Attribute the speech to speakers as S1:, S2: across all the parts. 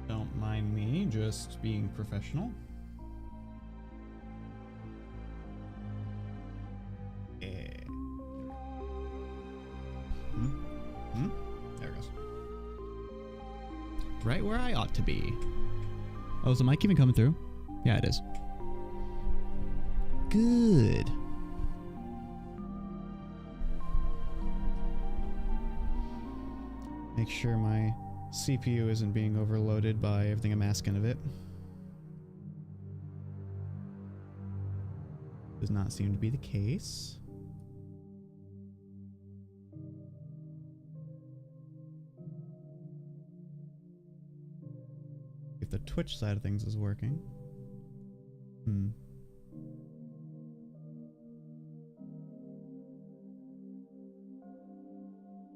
S1: Don't mind me, just being professional. There it goes. Right where I ought to be. Oh, is the mic even coming through? Yeah, it is. Good. Make sure my CPU isn't being overloaded by everything I'm asking of it. Does not seem to be the case. If the Twitch side of things is working.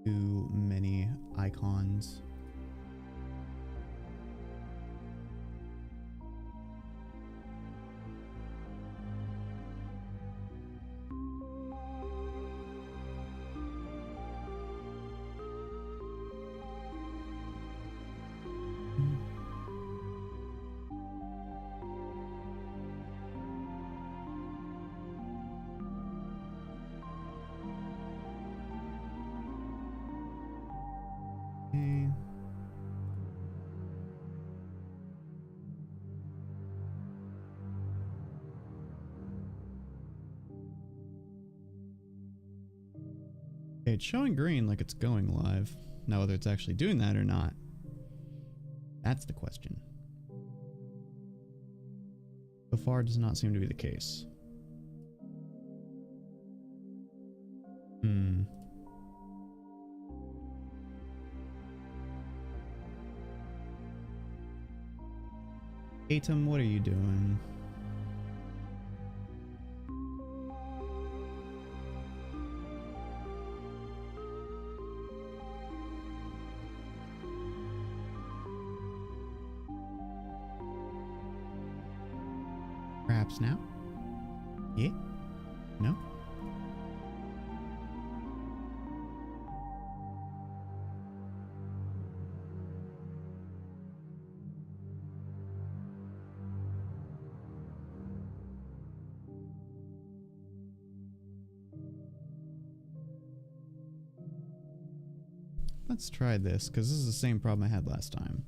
S1: Too many icons. It's showing green like it's going live. Now whether it's actually doing that or not, that's the question. So far, it does not seem to be the case. Atom, what are you doing? Perhaps now? Yeah? No? Let's try this, because this is the same problem I had last time.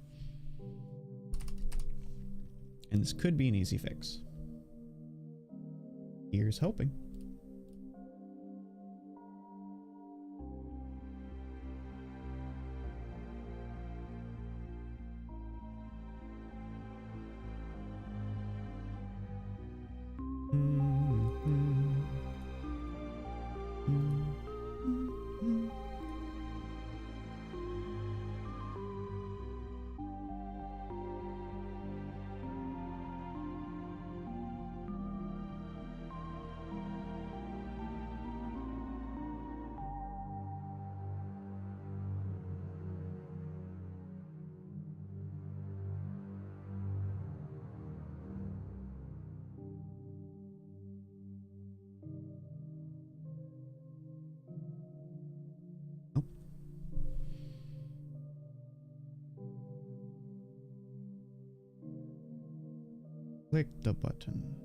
S1: And this could be an easy fix. Here's hoping. Click the button.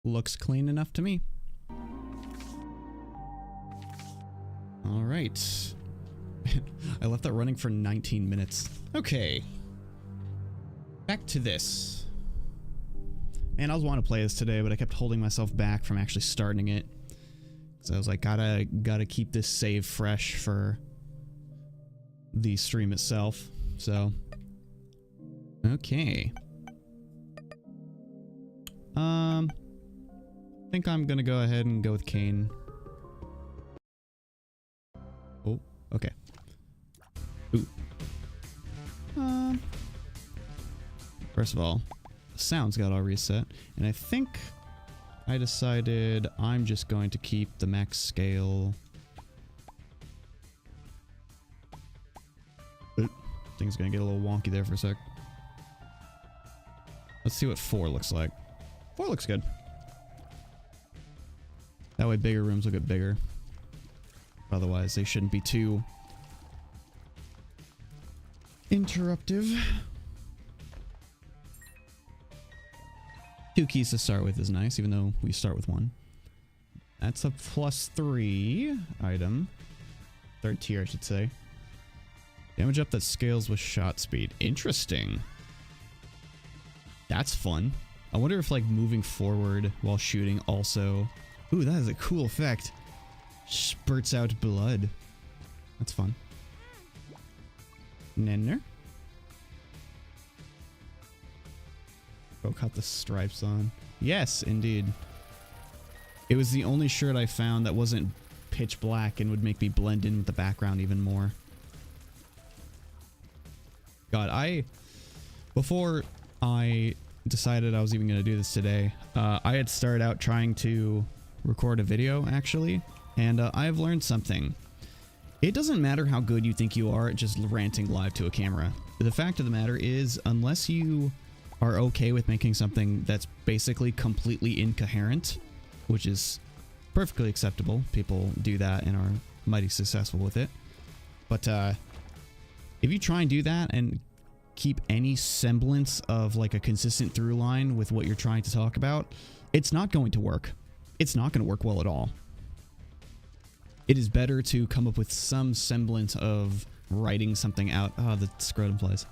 S1: Looks clean enough to me. All right. I left that running for 19 minutes. Okay. Back to this. Man, I was wanting to play this today, but I kept holding myself back from actually starting it. So I was like, gotta keep this save fresh for the stream itself. So, okay. I think I'm gonna go ahead and go with Kane. Oh, okay. Ooh. First of all, the sounds got all reset, and I think I decided I'm just going to keep the max scale. Things gonna get a little wonky there for a sec. Let's see what 4 looks like. 4 looks good. That way bigger rooms will get bigger. Otherwise, they shouldn't be too interruptive. 2 keys to start with is nice, even though we start with 1. That's a +3 item. 3rd tier, I should say. Damage up that scales with shot speed. Interesting. That's fun. I wonder if, like, moving forward while shooting also... Ooh, that is a cool effect. Spurts out blood. That's fun. Nenner. Go cut the stripes on. Yes, indeed. It was the only shirt I found that wasn't pitch black and would make me blend in with the background even more. God, before I decided I was even going to do this today, I had started out trying to record a video, actually, and I've learned something. It doesn't matter how good you think you are at just ranting live to a camera. The fact of the matter is, unless you are okay with making something that's basically completely incoherent, which is perfectly acceptable. People do that and are mighty successful with it. But if you try and do that and keep any semblance of like a consistent through line with what you're trying to talk about, it's not going to work. It's not going to work well at all. It is better to come up with some semblance of writing something out. Oh, the scrotum flies.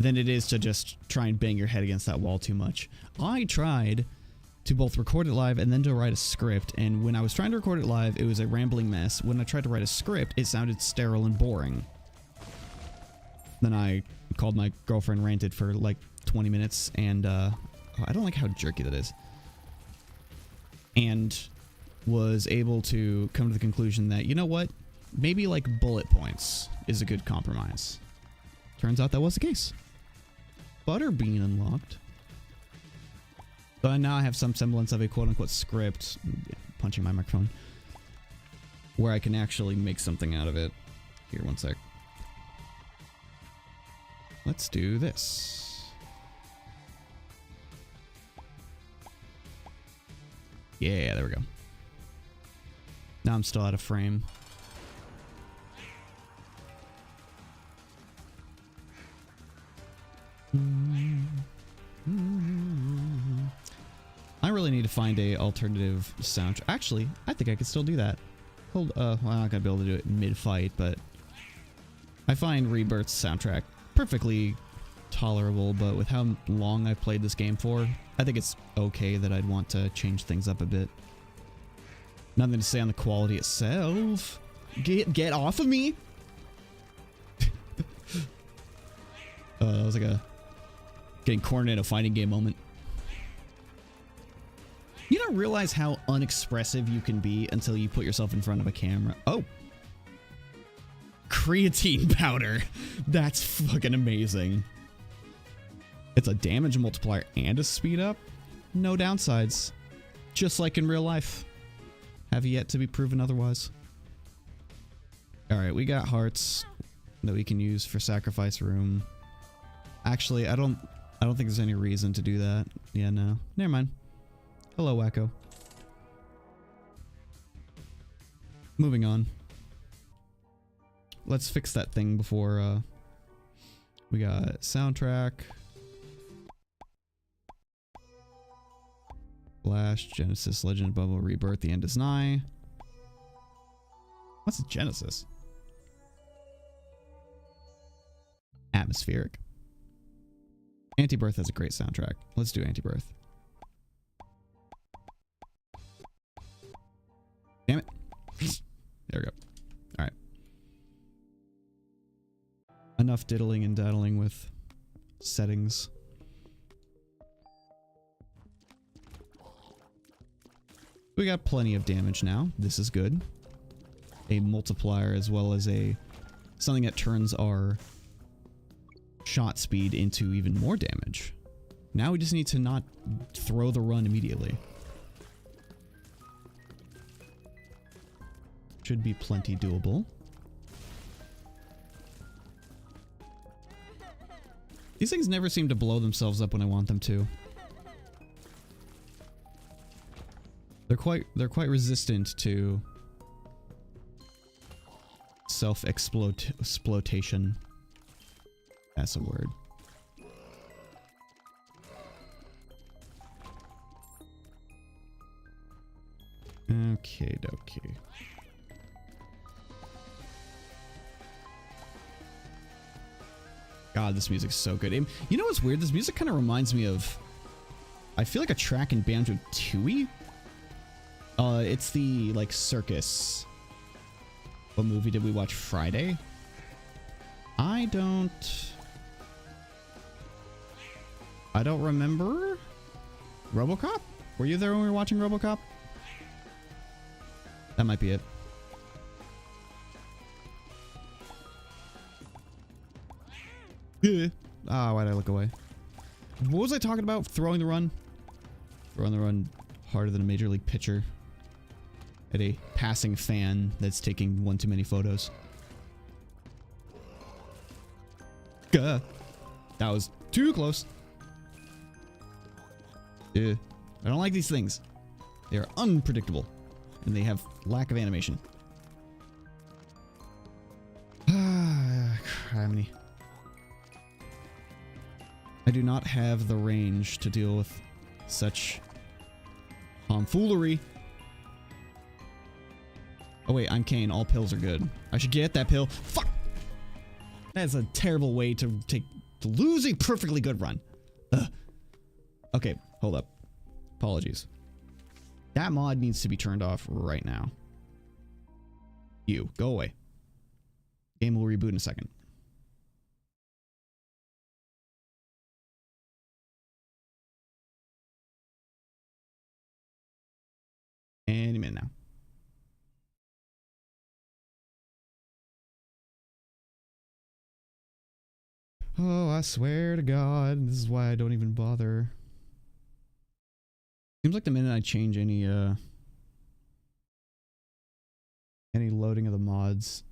S1: Than it is to just try and bang your head against that wall too much. I tried to both record it live and then to write a script, and when I was trying to record it live, it was a rambling mess. When I tried to write a script, it sounded sterile and boring. Then I called my girlfriend, ranted for like 20 minutes, and I don't like how jerky that is. And was able to come to the conclusion that, you know what? Maybe like bullet points is a good compromise. Turns out that was the case. Butterbean unlocked. So now I have some semblance of a quote-unquote script. Punching my microphone. Where I can actually make something out of it. Here, one sec. Let's do this. Yeah, there we go. Now I'm still out of frame. I really need to find a alternative soundtrack. Actually, I think I could still do that. Hold, well, I'm not gonna be able to do it mid-fight, but I find Rebirth's soundtrack perfectly tolerable, but with how long I've played this game for, I think it's okay that I'd want to change things up a bit. Nothing to say on the quality itself. Get off of me! That was like a getting cornered in a fighting game moment. You don't realize how unexpressive you can be until you put yourself in front of a camera. Oh. Creatine powder. That's fucking amazing. It's a damage multiplier and a speed up. No downsides. Just like in real life. Have yet to be proven otherwise. Alright, we got hearts that we can use for sacrifice room. Actually, I don't think there's any reason to do that. Yeah, no. Never mind. Hello, Wacko. Moving on. Let's fix that thing before we got soundtrack. Flash, Genesis, Legend, Bubble, Rebirth, the end is nigh. What's Genesis? Atmospheric. Anti-Birth has a great soundtrack. Let's do Anti-Birth. Damn it. There we go. Alright. Enough diddling and daddling with settings. We got plenty of damage now. This is good. A multiplier as well as something that turns our shot speed into even more damage. Now we just need to not throw the run immediately. Should be plenty doable. These things never seem to blow themselves up when I want them to. They're quite resistant to exploitation. That's a word. Okay, dokie. God, this music's so good. You know what's weird? This music kind of reminds me of, I feel like a track in Banjo-Tooie. It's the, like, circus. What movie did we watch Friday? I don't remember. RoboCop? Were you there when we were watching RoboCop? That might be it. Ah, why'd I look away? What was I talking about? Throwing the run? Throwing the run harder than a major league pitcher at a passing fan that's taking one too many photos. Gah. That was too close. I don't like these things. They are unpredictable and they have lack of animation. Criminy. I do not have the range to deal with such tomfoolery. Oh wait, I'm Kane. All pills are good. I should get that pill. Fuck! That's a terrible way to lose a perfectly good run. Ugh. Okay, hold up. Apologies. That mod needs to be turned off right now. You, go away. Game will reboot in a second. Any minute now. Oh, I swear to God, this is why I don't even bother. Seems like the minute I change any loading of the mods,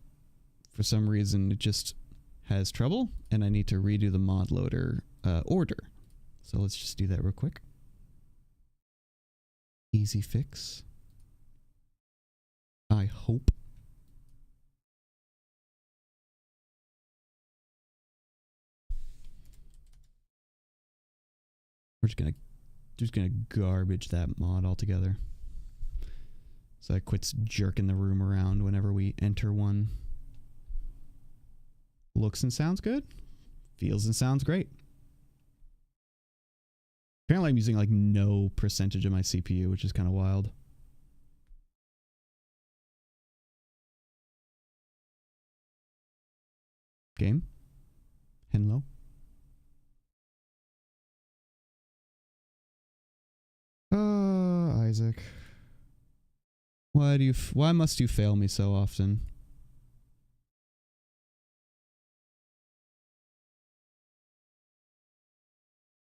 S1: for some reason it just has trouble, and I need to redo the mod loader order. So let's just do that real quick. Easy fix. I hope. We're just gonna garbage that mod altogether. So it quits jerking the room around whenever we enter one. Looks and sounds good. Feels and sounds great. Apparently I'm using like no percentage of my CPU, which is kind of wild. Game? Hello? Isaac. Why must you fail me so often?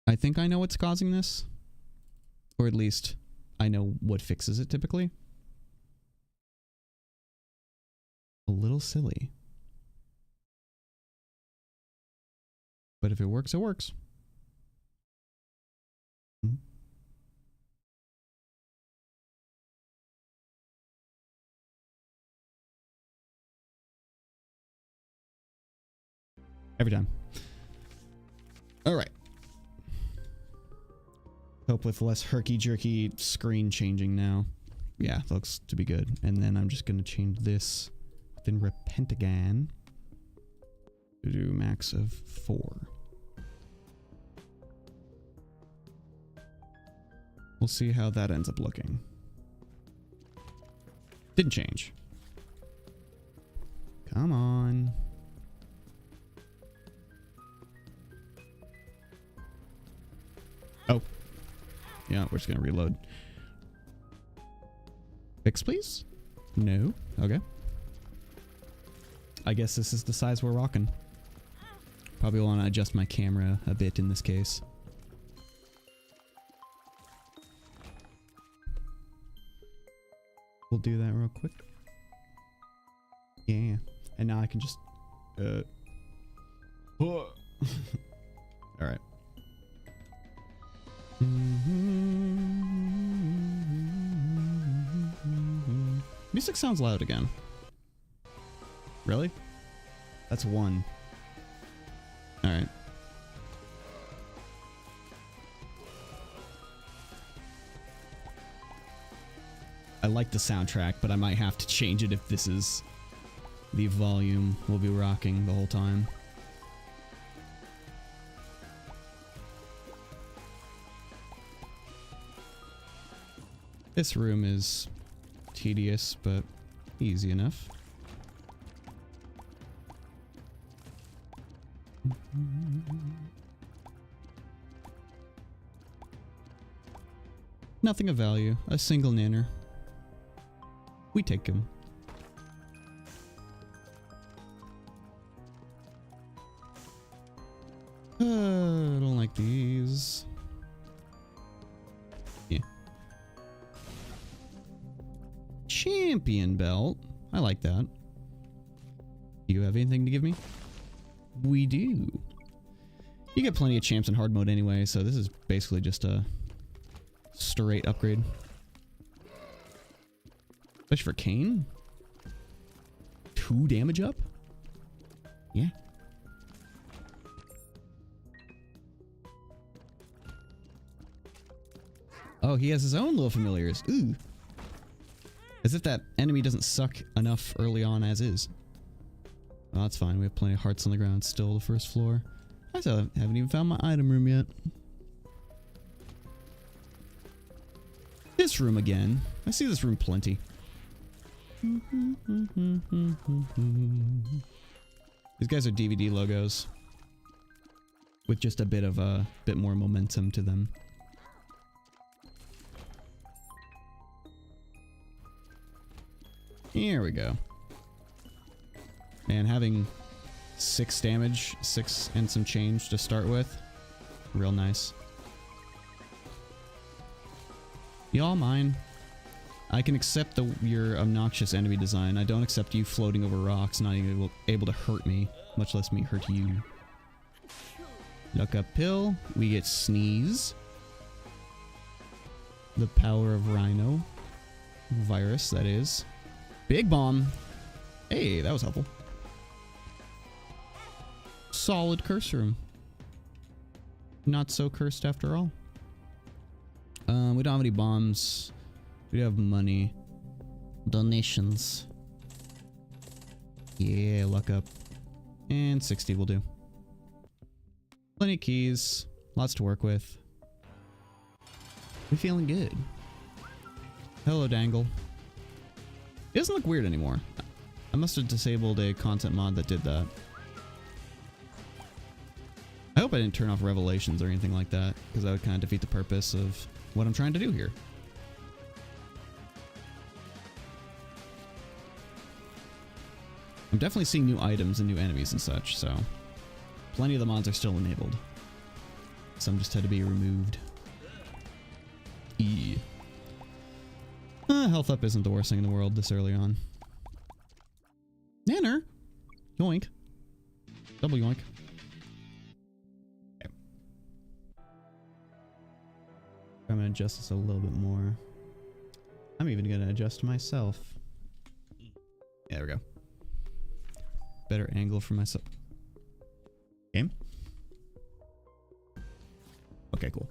S1: I think I know what's causing this. Or at least I know what fixes it typically. A little silly. But if it works, it works. Every time. All right. Hope with less herky-jerky screen changing now. Yeah, looks to be good. And then I'm just going to change this within Repentagon to do max of 4. We'll see how that ends up looking. Didn't change. Come on. Oh. Yeah, we're just gonna reload. Fix, please? No. Okay. I guess this is the size we're rocking. Probably want to adjust my camera a bit in this case. We'll do that real quick. Yeah. And now I can just... Alright. Music sounds loud again. Really? That's 1. Alright. I like the soundtrack, but I might have to change it if this is the volume we'll be rocking the whole time. This room is tedious, but easy enough. Nothing of value. A single nanner. We take him. I don't like these. Yeah. Champion belt. I like that. Do you have anything to give me? We do. You get plenty of champs in hard mode anyway, so this is basically just a straight upgrade. Especially for Kane. 2 damage up? Yeah. Oh, he has his own little familiars. Ooh. As if that enemy doesn't suck enough early on as is. Well, that's fine. We have plenty of hearts on the ground still, the first floor. I still haven't even found my item room yet. This room again. I see this room plenty. These guys are DVD logos. With just a bit more momentum to them. Here we go. Man, having 6 damage, 6 and some change to start with. Real nice. Y'all mine. I can accept your obnoxious enemy design. I don't accept you floating over rocks, not even able to hurt me, much less me hurt you. Look up pill. We get sneeze. The power of Rhino. Virus, that is. Big bomb. Hey, that was helpful. Solid curse room. Not so cursed after all. We don't have any bombs. We do have money. Donations. Yeah, luck up. And 60 will do. Plenty of keys. Lots to work with. We're feeling good. Hello, Dangle. It doesn't look weird anymore. I must have disabled a content mod that did that. I hope I didn't turn off revelations or anything like that, because that would kind of defeat the purpose of what I'm trying to do here. I'm definitely seeing new items and new enemies and such, so plenty of the mods are still enabled. Some just had to be removed. Health up isn't the worst thing in the world this early on. Nanner! Yoink. Double yoink. Okay. I'm gonna adjust this a little bit more. I'm even gonna adjust myself. Yeah, there we go. Better angle for myself. Game? Okay, cool.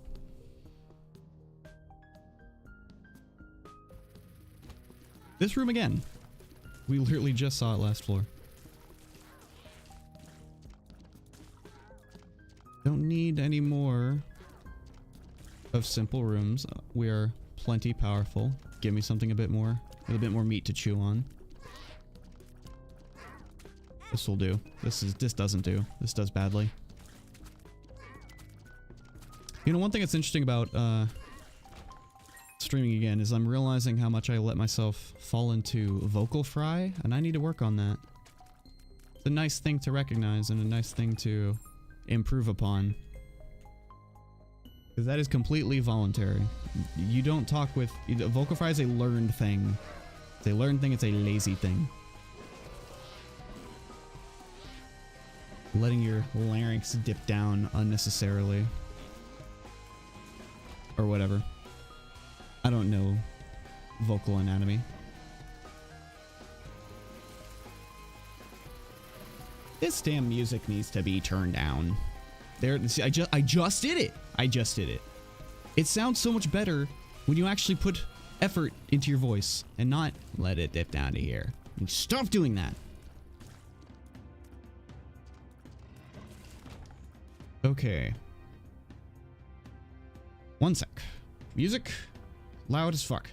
S1: This room again. We literally just saw it last floor. Don't need any more of simple rooms. We are plenty powerful. Give me something a bit more, with a bit more meat to chew on. This will do. This doesn't do. This does badly. You know, one thing that's interesting about streaming again is I'm realizing how much I let myself fall into vocal fry, and I need to work on that. It's a nice thing to recognize and a nice thing to improve upon. Because that is completely voluntary. You don't talk with... Vocal fry is a learned thing. It's a learned thing, it's a lazy thing. Letting your larynx dip down unnecessarily. Or whatever. I don't know vocal anatomy. This damn music needs to be turned down. There, see, I just did it. I just did it. It sounds so much better when you actually put effort into your voice and not let it dip down to here. And stop doing that. Okay. One sec. Music. Loud as fuck.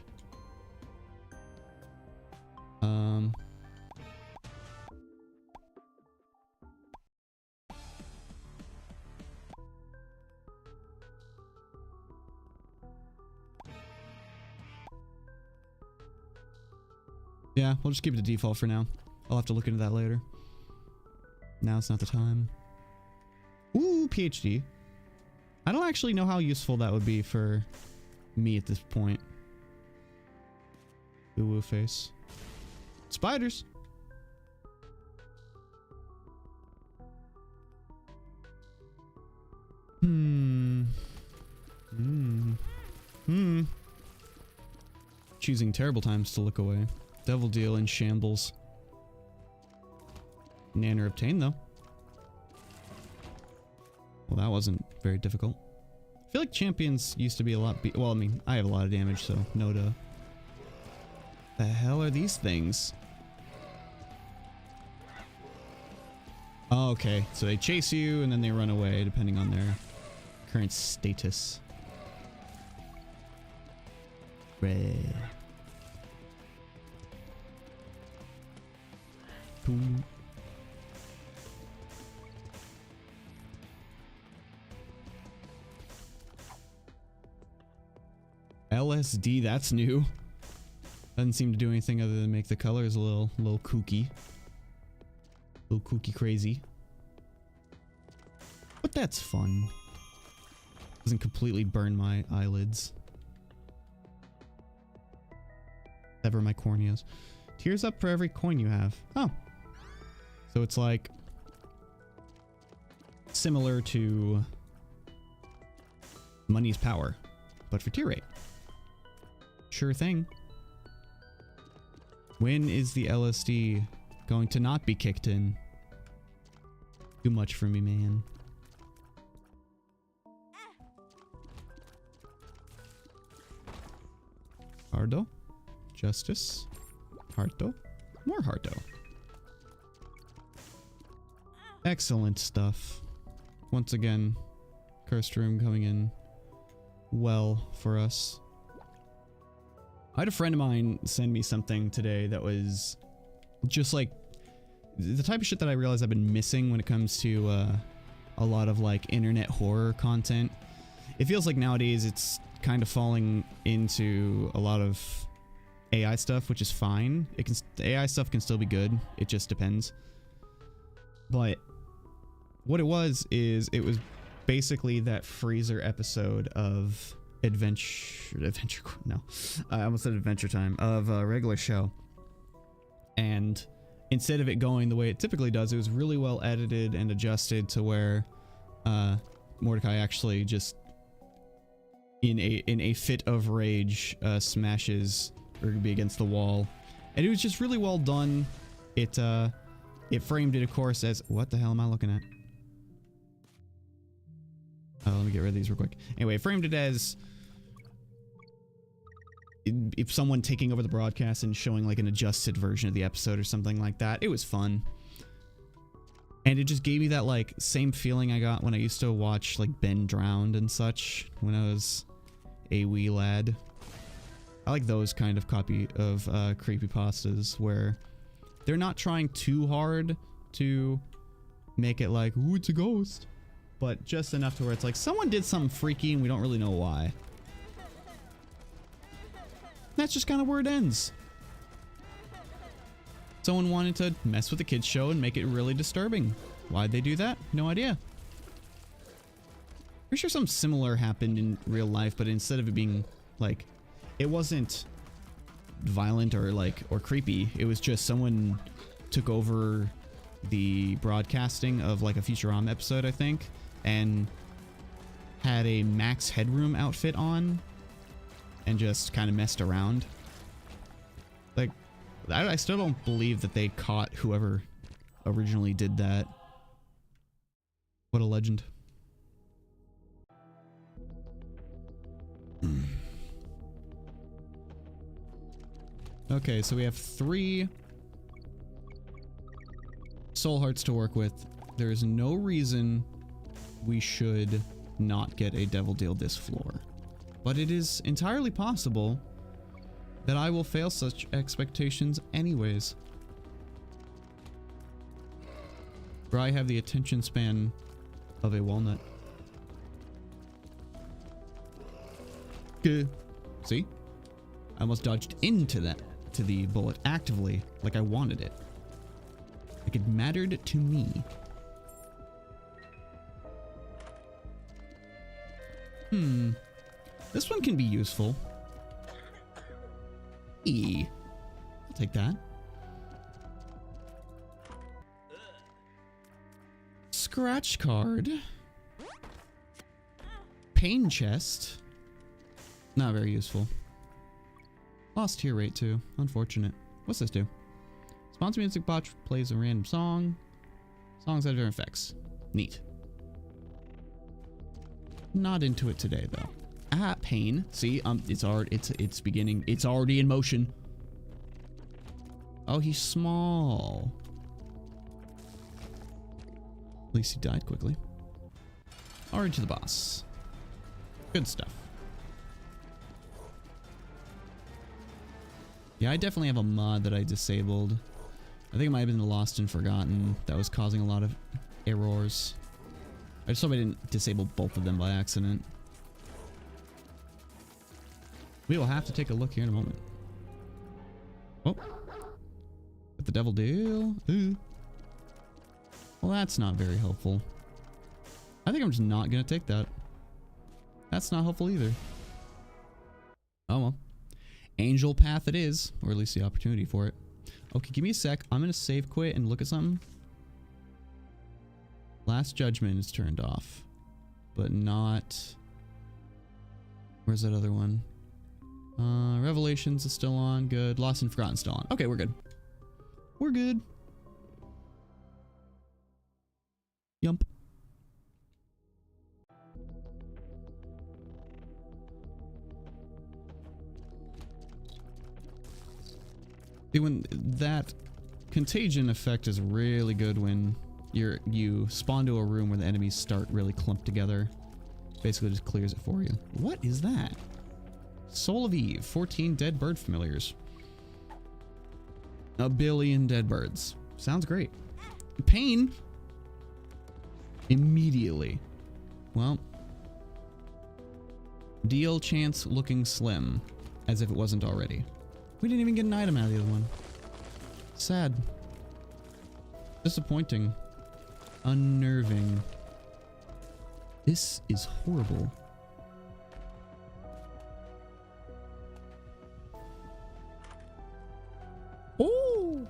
S1: Yeah, we'll just keep it to default for now. I'll have to look into that later. Now it's not the time. Ooh, PhD. I don't actually know how useful that would be for me at this point. Ooh, face. Spiders. Choosing terrible times to look away. Devil deal in shambles. Nanner obtained though. Well, that wasn't very difficult. I feel like champions used to be a lot well, I mean, I have a lot of damage, so no duh. The hell are these things? Oh, okay, so they chase you and then they run away depending on their current status. Red. Cool. LSD, that's new. Doesn't seem to do anything other than make the colors a little kooky. A little kooky crazy. But that's fun. Doesn't completely burn my eyelids. Sever my corneas. Tears up for every coin you have. Oh. So it's like similar to money's power, but for tier rate. Sure thing. When is the LSD going to not be kicked in? Too much for me, man. Hardo. Justice. Harto. More Harto. Excellent stuff. Once again, cursed room coming in well for us. I had a friend of mine send me something today that was just like the type of shit that I realize I've been missing when it comes to a lot of like internet horror content. It feels like nowadays it's kind of falling into a lot of AI stuff, which is fine. The AI stuff can still be good. It just depends. But what it was is it was basically that Freezer episode of I almost said Adventure Time, of a regular show. And instead of it going the way it typically does, it was really well edited and adjusted to where Mordecai actually just in a fit of rage smashes Ruby against the wall. And it was just really well done. It framed it, of course, as... What the hell am I looking at? Oh, let me get rid of these real quick. Anyway, it framed it as if someone taking over the broadcast and showing like an adjusted version of the episode or something like that. It was fun. And it just gave me that like same feeling I got when I used to watch like Ben Drowned and such when I was a wee lad. I like those kind of copy of creepypastas where they're not trying too hard to make it like, ooh, it's a ghost, but just enough to where it's like someone did something freaky and we don't really know why. That's just kind of where it ends. Someone wanted to mess with the kids show and make it really disturbing. Why'd they do that? No idea. Pretty sure something similar happened in real life, but instead of it being like, it wasn't violent or like, or creepy. It was just someone took over the broadcasting of like a Futurama episode, I think, and had a Max Headroom outfit on and just kind of messed around. Like, I still don't believe that they caught whoever originally did that. What a legend. Okay, so we have 3 soul hearts to work with. There is no reason we should not get a devil deal this floor. But it is entirely possible that I will fail such expectations anyways. Where I have the attention span of a walnut. See? I almost dodged into that, to the bullet actively, like I wanted it. Like it mattered to me. This one can be useful. I'll take that. Scratch card. Pain chest. Not very useful. Lost tear rate too. Unfortunate. What's this do? Sponsor music bot plays a random song. Songs that have different effects. Neat. Not into it today though. Ah, pain. See, it's beginning. It's already in motion. Oh, he's small. At least he died quickly. Already to the boss. Good stuff. Yeah, I definitely have a mod that I disabled. I think it might have been the Lost and Forgotten that was causing a lot of errors. I just hope I didn't disable both of them by accident. We will have to take a look here in a moment. Oh. With the devil deal. Ooh. Well, that's not very helpful. I think I'm just not going to take that. That's not helpful either. Oh well. Angel path it is. Or at least the opportunity for it. Okay, give me a sec. I'm going to save quit and look at something. Last Judgment is turned off. But not... Where's that other one? Revelations is still on. Good. Lost and Forgotten still on. Okay, we're good. We're good. Yump. See, when that contagion effect is really good when you spawn to a room where the enemies start really clumped together. Basically just clears it for you. What is that? Soul of Eve, 14 dead bird familiars. 1 billion dead birds. Sounds great. Pain. Immediately. Well. Deal chance looking slim. As if it wasn't already. We didn't even get an item out of the other one. Sad. Disappointing. Unnerving. This is horrible. Oh!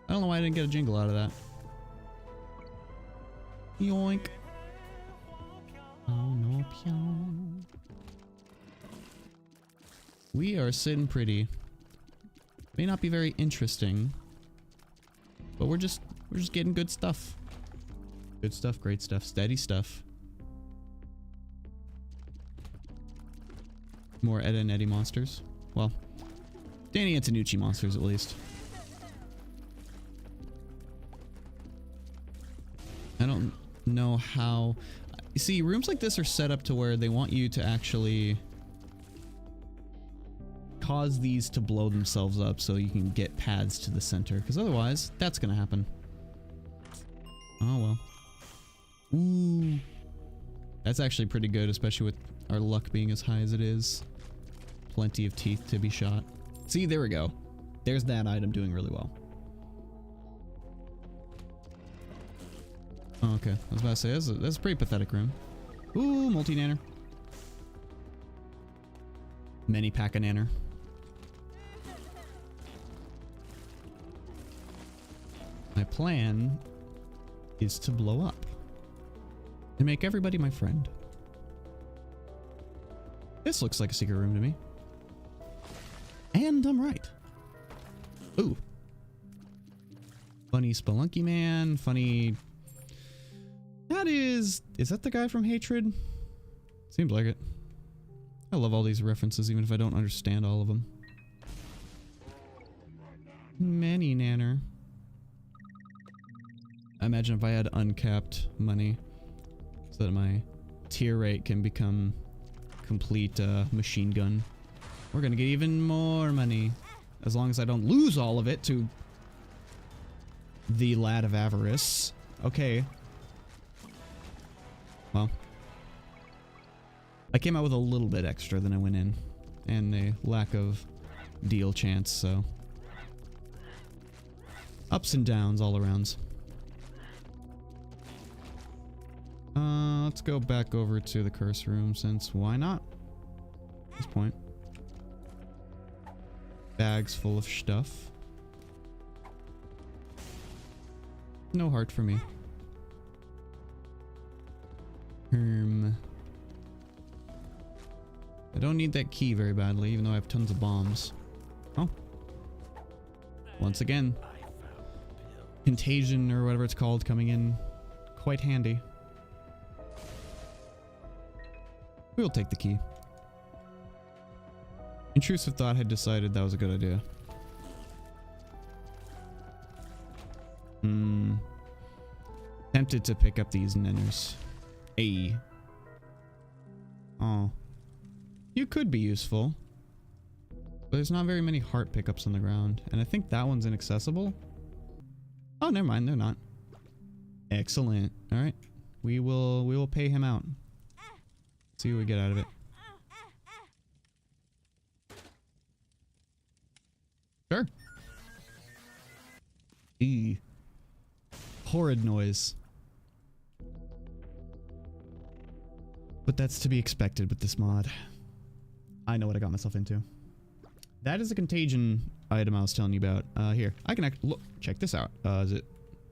S1: I don't know why I didn't get a jingle out of that. Yoink. Oh no, pion. We are sitting pretty. May not be very interesting, but we're just getting good stuff. Good stuff, great stuff, steady stuff. More Ed and Eddie monsters. Well, Danny Antonucci monsters at least. I don't know how... You see, rooms like this are set up to where they want you to actually cause these to blow themselves up so you can get paths to the center, because otherwise that's gonna happen. Oh well. Ooh. That's actually pretty good, especially with our luck being as high as it is. Plenty of teeth to be shot. See, there we go. There's that item doing really well. Oh, okay. I was about to say, that's a pretty pathetic room. Ooh, multi-nanner. Many pack-a-nanner. My plan is to blow up and make everybody my friend. This looks like a secret room to me. And I'm right. Ooh. Funny Spelunky Man, funny... That is that the guy from Hatred? Seems like it. I love all these references, even if I don't understand all of them. Many nanner. I imagine if I had uncapped money, so that my tier rate can become complete machine gun. We're gonna get even more money, as long as I don't lose all of it to the lad of avarice. Okay. Well, I came out with a little bit extra than I went in, and a lack of deal chance, so ups and downs all arounds. Let's go back over to the curse room, since why not? At this point. Bags full of stuff. No heart for me. I don't need that key very badly, even though I have tons of bombs. Oh. Once again. Contagion, or whatever it's called, coming in quite handy. We'll take the key. Intrusive Thought had decided that was a good idea. Tempted to pick up these nenners. Hey. Oh. You could be useful. But there's not very many heart pickups on the ground. And I think that one's inaccessible. Oh, never mind. They're not. Excellent. Alright. We will pay him out. See what we get out of it. Sure. Eee. Horrid noise. But that's to be expected with this mod. I know what I got myself into. That is a contagion item I was telling you about. Here. I can look. Check this out. Is it...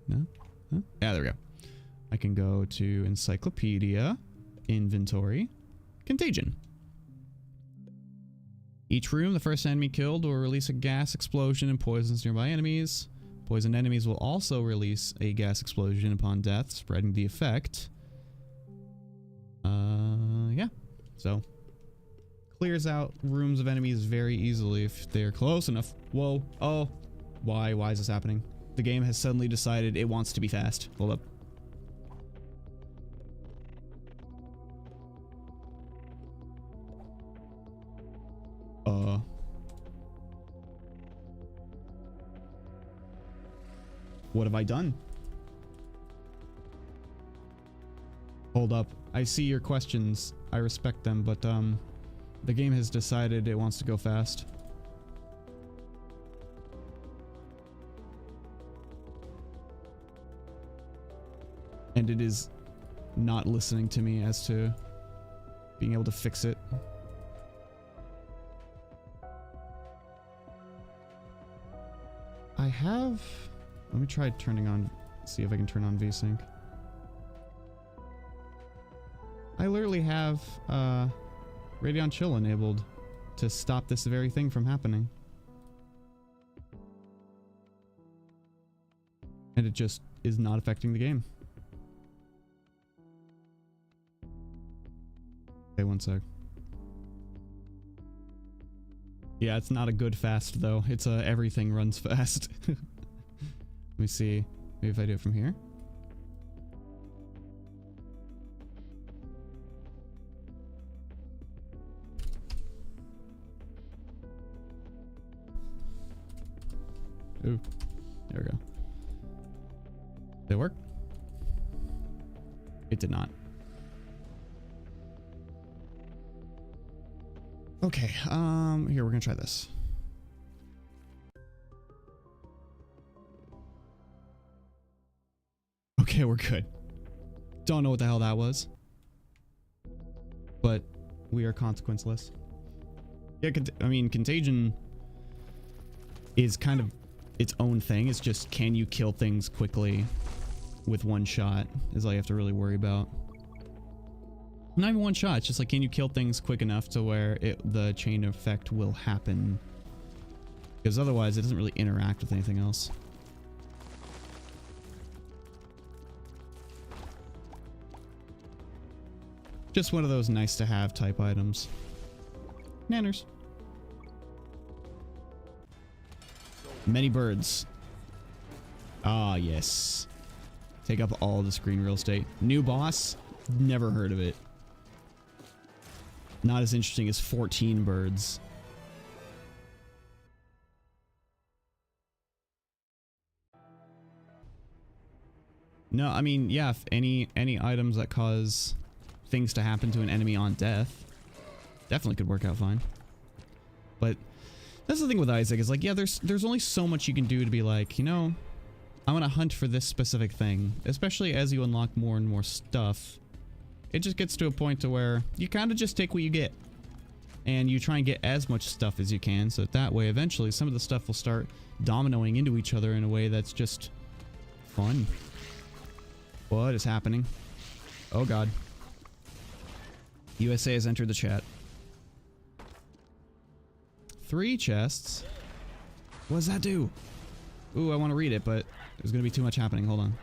S1: No? Huh? Yeah, there we go. I can go to Encyclopedia. Inventory. Contagion. Each room, the first enemy killed will release a gas explosion and poisons nearby enemies. Poisoned enemies will also release a gas explosion upon death, spreading the effect. Yeah. So, clears out rooms of enemies very easily if they're close enough. Whoa. Oh. Why is this happening? The game has suddenly decided it wants to be fast. Hold up. What have I done? Hold up. I see your questions. I respect them, but the game has decided it wants to go fast. And it is not listening to me as to being able to fix it. I have... Let me try turning on... See if I can turn on VSync. I literally have Radeon Chill enabled to stop this very thing from happening. And it just is not affecting the game. Okay, one sec. Yeah, it's not a good fast though. It's a everything runs fast. Let me see. Maybe if I do it from here. Ooh, there we go. Did it work? It did not. Okay, here, we're gonna try this. Okay, we're good. Don't know what the hell that was. But we are consequenceless. Yeah, I mean, Contagion is kind of its own thing. It's just, can you kill things quickly with one shot is all you have to really worry about. Not even one shot, it's just like, can you kill things quick enough to where the chain effect will happen? Because otherwise it doesn't really interact with anything else. Just one of those nice to have type items. Nanners. Many birds. Ah, yes. Take up all the screen real estate. New boss? Never heard of it. Not as interesting as 14 birds. No, I mean, yeah, if any items that cause things to happen to an enemy on death definitely could work out fine. But that's the thing with Isaac, is like, yeah, there's only so much you can do to be like, you know, I want to hunt for this specific thing, especially as you unlock more and more stuff. It just gets to a point to where you kind of just take what you get and you try and get as much stuff as you can, so that way eventually some of the stuff will start dominoing into each other in a way that's just fun. What is happening? Oh god. USA has entered the chat. 3 chests. What does that do? Ooh, I want to read it, but there's going to be too much happening. Hold on.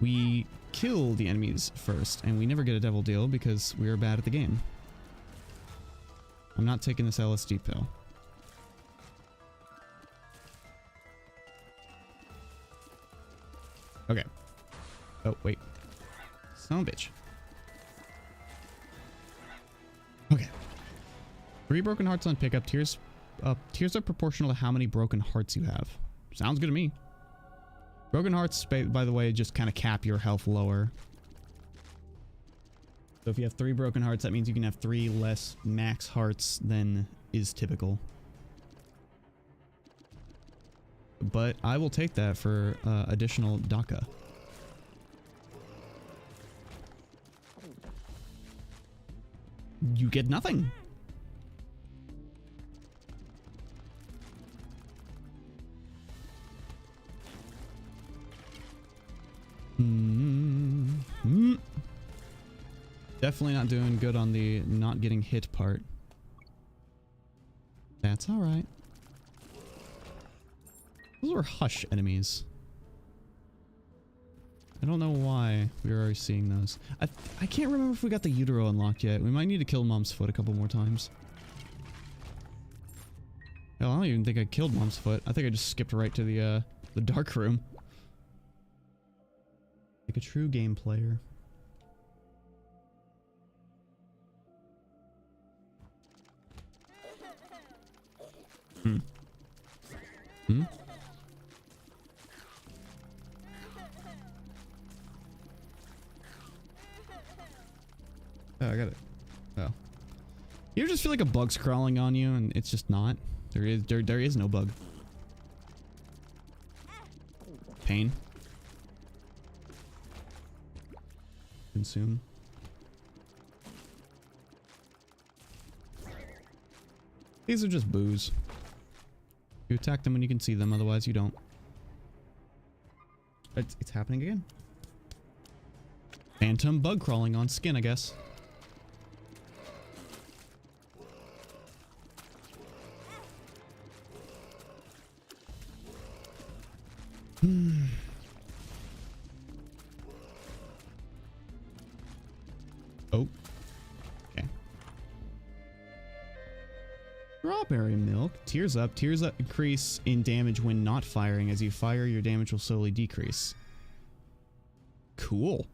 S1: We kill the enemies first, and we never get a devil deal because we are bad at the game. I'm not taking this LSD pill. Okay. Oh, wait. Son of a bitch. Okay. 3 broken hearts on pickup. Tears are proportional to how many broken hearts you have. Sounds good to me. Broken hearts, by the way, just kind of cap your health lower. So if you have 3 broken hearts, that means you can have 3 less max hearts than is typical. But I will take that for additional DACA. You get nothing. Definitely not doing good on the not getting hit part. That's alright. Those were hush enemies. I don't know why we were already seeing those. I can't remember if we got the utero unlocked yet. We might need to kill Mom's Foot a couple more times. Hell, I don't even think I killed Mom's Foot. I think I just skipped right to the dark room. Like a true game player. Hmm. Hmm? Oh, I got it. Oh. You ever just feel like a bug's crawling on you and it's just not? There is no bug. Pain. Consume. These are just boos. You attack them when you can see them, otherwise you don't. It's happening again. Phantom bug crawling on skin, I guess. Oh. Okay. Strawberry milk. Tears up. Tears up increase in damage when not firing. As you fire, your damage will slowly decrease. Cool.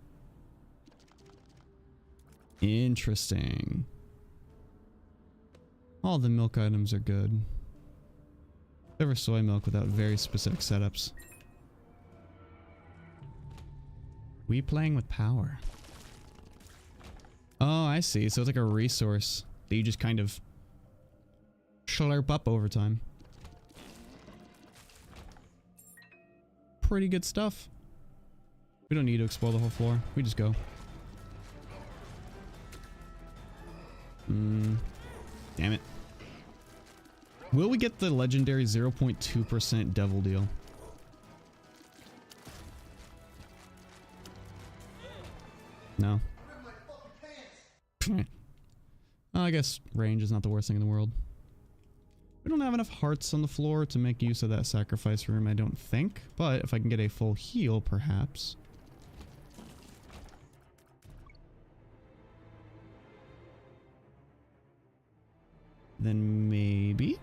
S1: Interesting. All the milk items are good. Except for soy milk without very specific setups. We playing with power. Oh, I see. So it's like a resource that you just kind of slurp up over time. Pretty good stuff. We don't need to explore the whole floor. We just go. Damn it. Will we get the legendary 0.2% devil deal? No. I guess range is not the worst thing in the world. We don't have enough hearts on the floor to make use of that sacrifice room, I don't think. But if I can get a full heal, perhaps. Then maybe.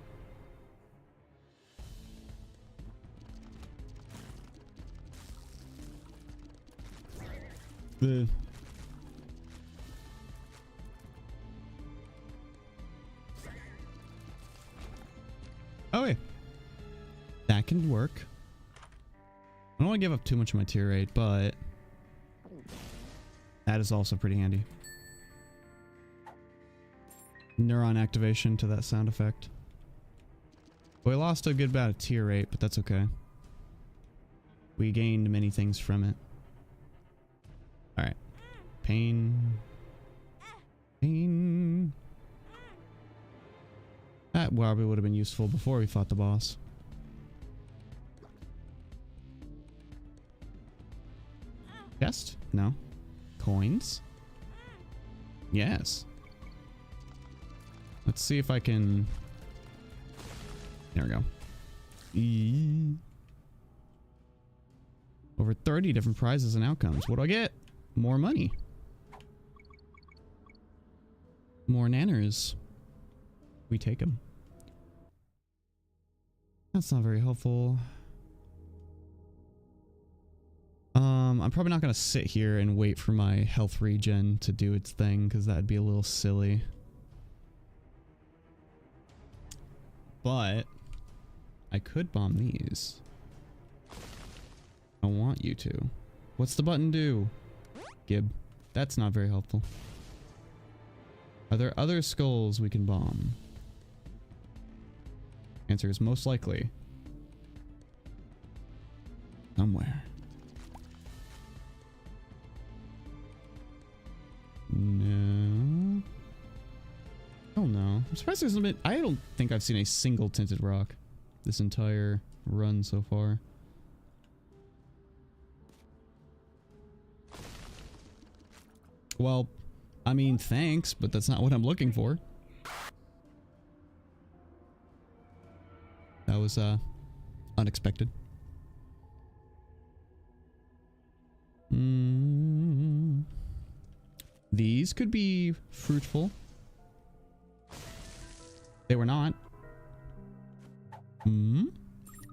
S1: Oh, yeah. That can work. I don't want to give up too much of my tier 8, but that is also pretty handy. Neuron activation to that sound effect. We lost a good bit of tier 8, but that's okay. We gained many things from it. Alright. Pain. Pain. That probably would have been useful before we fought the boss. Chest? No. Coins? Yes. Let's see if I can... There we go. Over 30 different prizes and outcomes. What do I get? More money. More nanners. We take them. That's not very helpful. I'm probably not going to sit here and wait for my health regen to do its thing, because that'd be a little silly. But I could bomb these. I want you to. What's the button do? Gib. That's not very helpful. Are there other skulls we can bomb? Answer is most likely. Somewhere. No. Oh no. I'm surprised there's a bit. I don't think I've seen a single tinted rock this entire run so far. Well, I mean, thanks, but that's not what I'm looking for. That was, unexpected. These could be fruitful. They were not.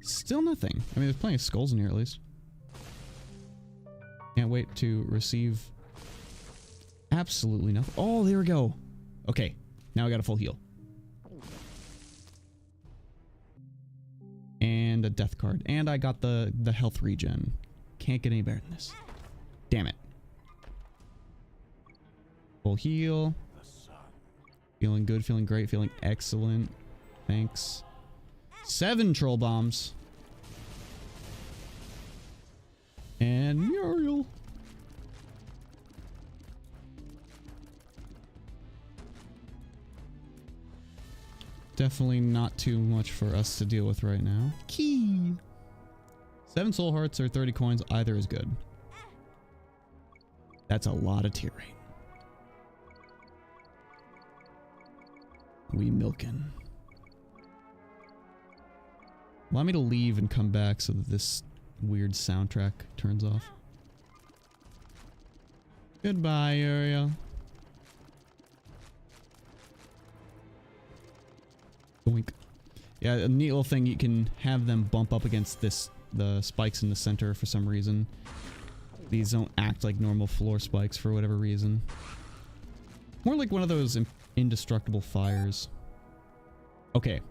S1: Still nothing. I mean, there's plenty of skulls in here at least. Can't wait to receive absolutely nothing. Oh, there we go. Okay, now I got a full heal. And a death card. And I got the health regen. Can't get any better than this. Damn it. Full heal. Feeling good, feeling great, feeling excellent. Thanks. 7 troll bombs. And Muriel. Definitely not too much for us to deal with right now. Key. 7 soul hearts or 30 coins, either is good. That's a lot of tier 8. We milking. Allow me to leave and come back so that this weird soundtrack turns off. Goodbye, Uriel. Boing. Yeah, a neat little thing, you can have them bump up against the spikes in the center for some reason. These don't act like normal floor spikes for whatever reason. More like one of those indestructible fires. Okay.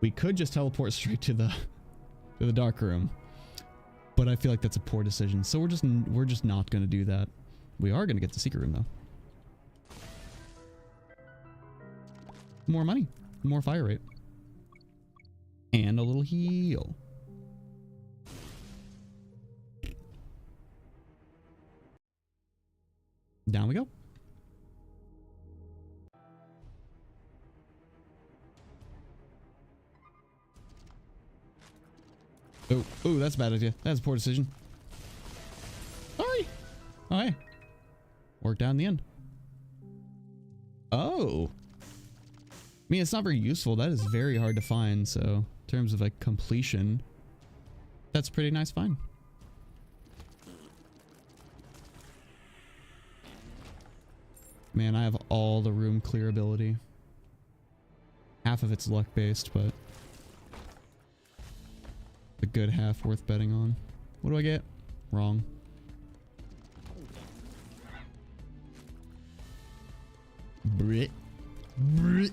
S1: We could just teleport straight to the dark room. But I feel like that's a poor decision. So we're just not going to do that. We are going to get the secret room though. More money, more fire rate. And a little heal. Down we go. Oh, that's a bad idea. That's a poor decision. Sorry. Oh, hey. Worked out in the end. Oh. I mean, it's not very useful. That is very hard to find. So, in terms of like completion, that's pretty nice find. Man, I have all the room clear ability. Half of it's luck based, but a good half worth betting on. What do I get? Wrong. Brit. Brit.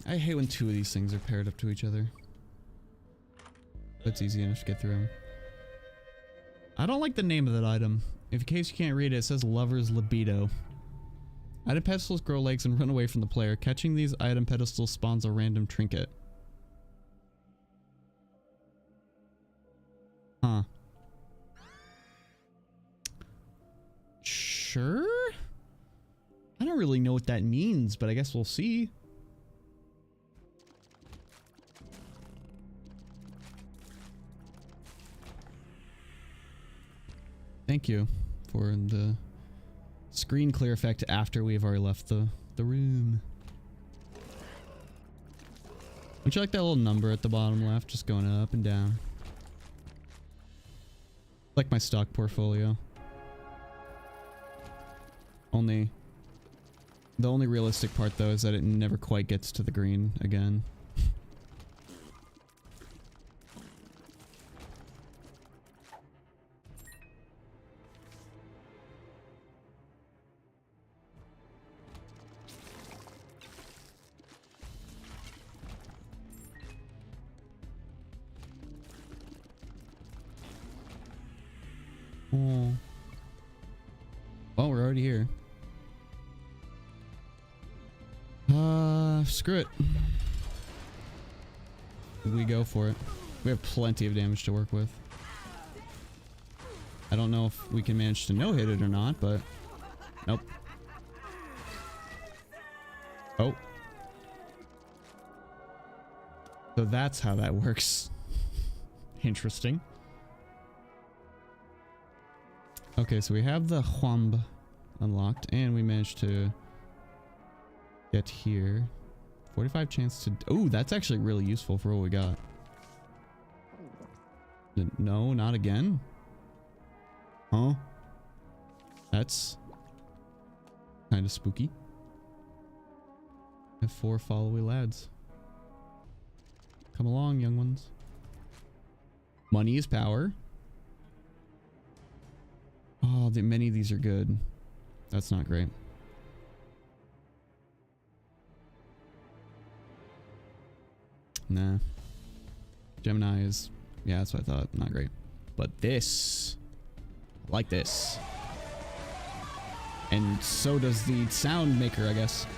S1: I hate when two of these things are paired up to each other. That's easy enough to get through them. I don't like the name of that item. In case you can't read it, it says Lover's Libido. Item pedestals grow legs and run away from the player. Catching these item pedestals spawns a random trinket. Huh. Sure? I don't really know what that means, but I guess we'll see. Thank you for the screen clear effect after we've already left the room. Don't you like that little number at the bottom left, just going up and down? Like my stock portfolio. The only realistic part though is that it never quite gets to the green again. Oh. Well, we're already here. Screw it. We go for it. We have plenty of damage to work with. I don't know if we can manage to no-hit it or not, but... Nope. Oh. So that's how that works. Interesting. Okay, so we have the Whomb unlocked, and we managed to get here. 45 chance to... Oh, that's actually really useful for what we got. No, not again. Huh? That's kind of spooky. I have 4 followy lads. Come along, young ones. Money is power. Oh, many of these are good. That's not great. Nah. Gemini is... Yeah, that's what I thought. Not great. But this... I like this. And so does the sound maker, I guess.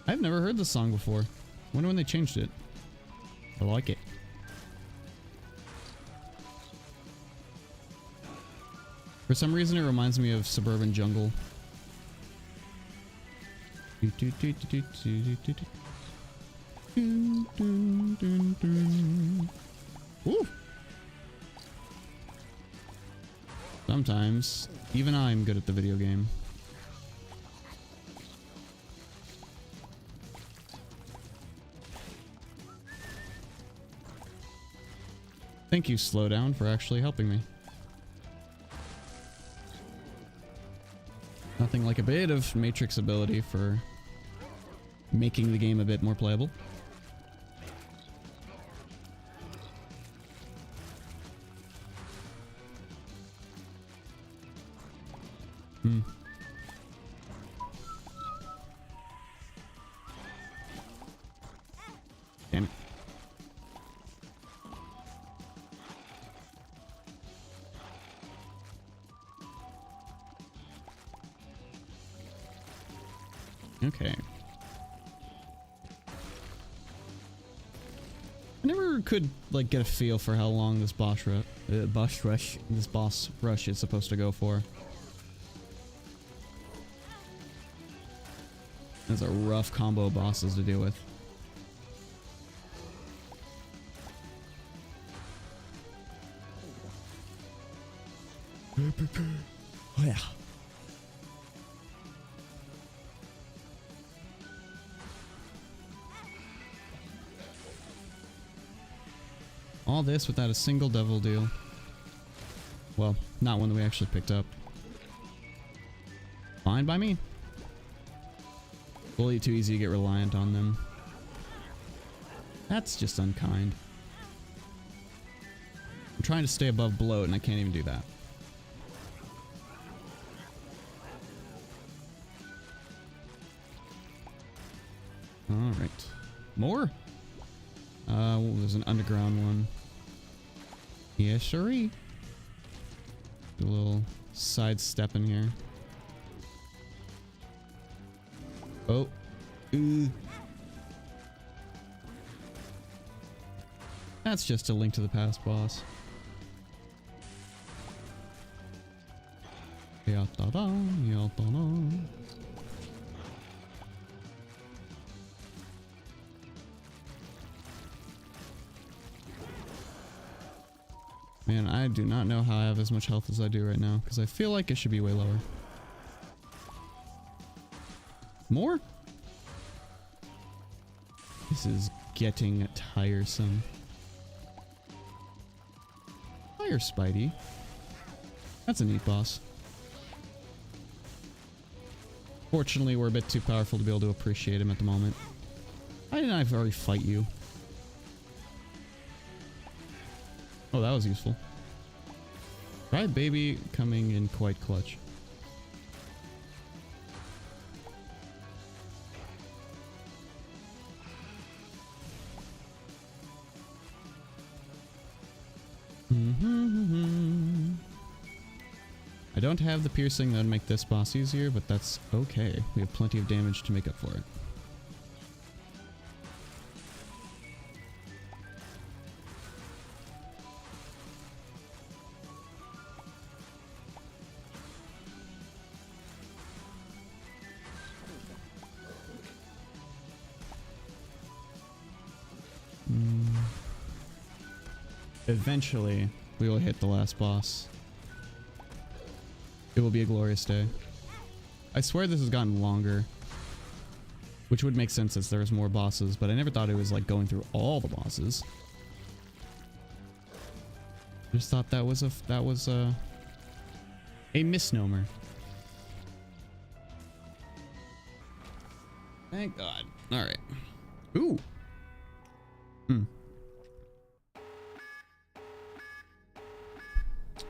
S1: I've never heard this song before. Wonder when they changed it. I like it. For some reason, it reminds me of Suburban Jungle. Ooh. Sometimes, even I'm good at the video game. Thank you, Slowdown, for actually helping me. Nothing like a bit of Matrix ability for making the game a bit more playable. Damn it. Okay. I never could like get a feel for how long this boss rush is supposed to go for. Those are rough combo bosses to deal with. Oh yeah. All this without a single devil deal. Well, not one that we actually picked up. Fine by me. Fully too easy to get reliant on them. That's just unkind. I'm trying to stay above bloat and I can't even do that. Alright. More? There's an underground one. Yes, siree. Do a little sidestep in here. Oh. Ooh. That's just a Link to the Past boss. Ya-da-da, ya-da-da. Man, I do not know how I have as much health as I do right now, because I feel like it should be way lower. More? This is getting tiresome. Fire Spidey. That's a neat boss. Fortunately, we're a bit too powerful to be able to appreciate him at the moment. Why didn't I already fight you? Oh, that was useful. Right, baby, coming in quite clutch. I don't have the piercing that would make this boss easier, but that's okay. We have plenty of damage to make up for it. Eventually, we will hit the last boss. It will be a glorious day. I swear this has gotten longer. Which would make sense since there's more bosses, but I never thought it was like going through all the bosses. I just thought that was a misnomer. Thank God. Alright. Ooh.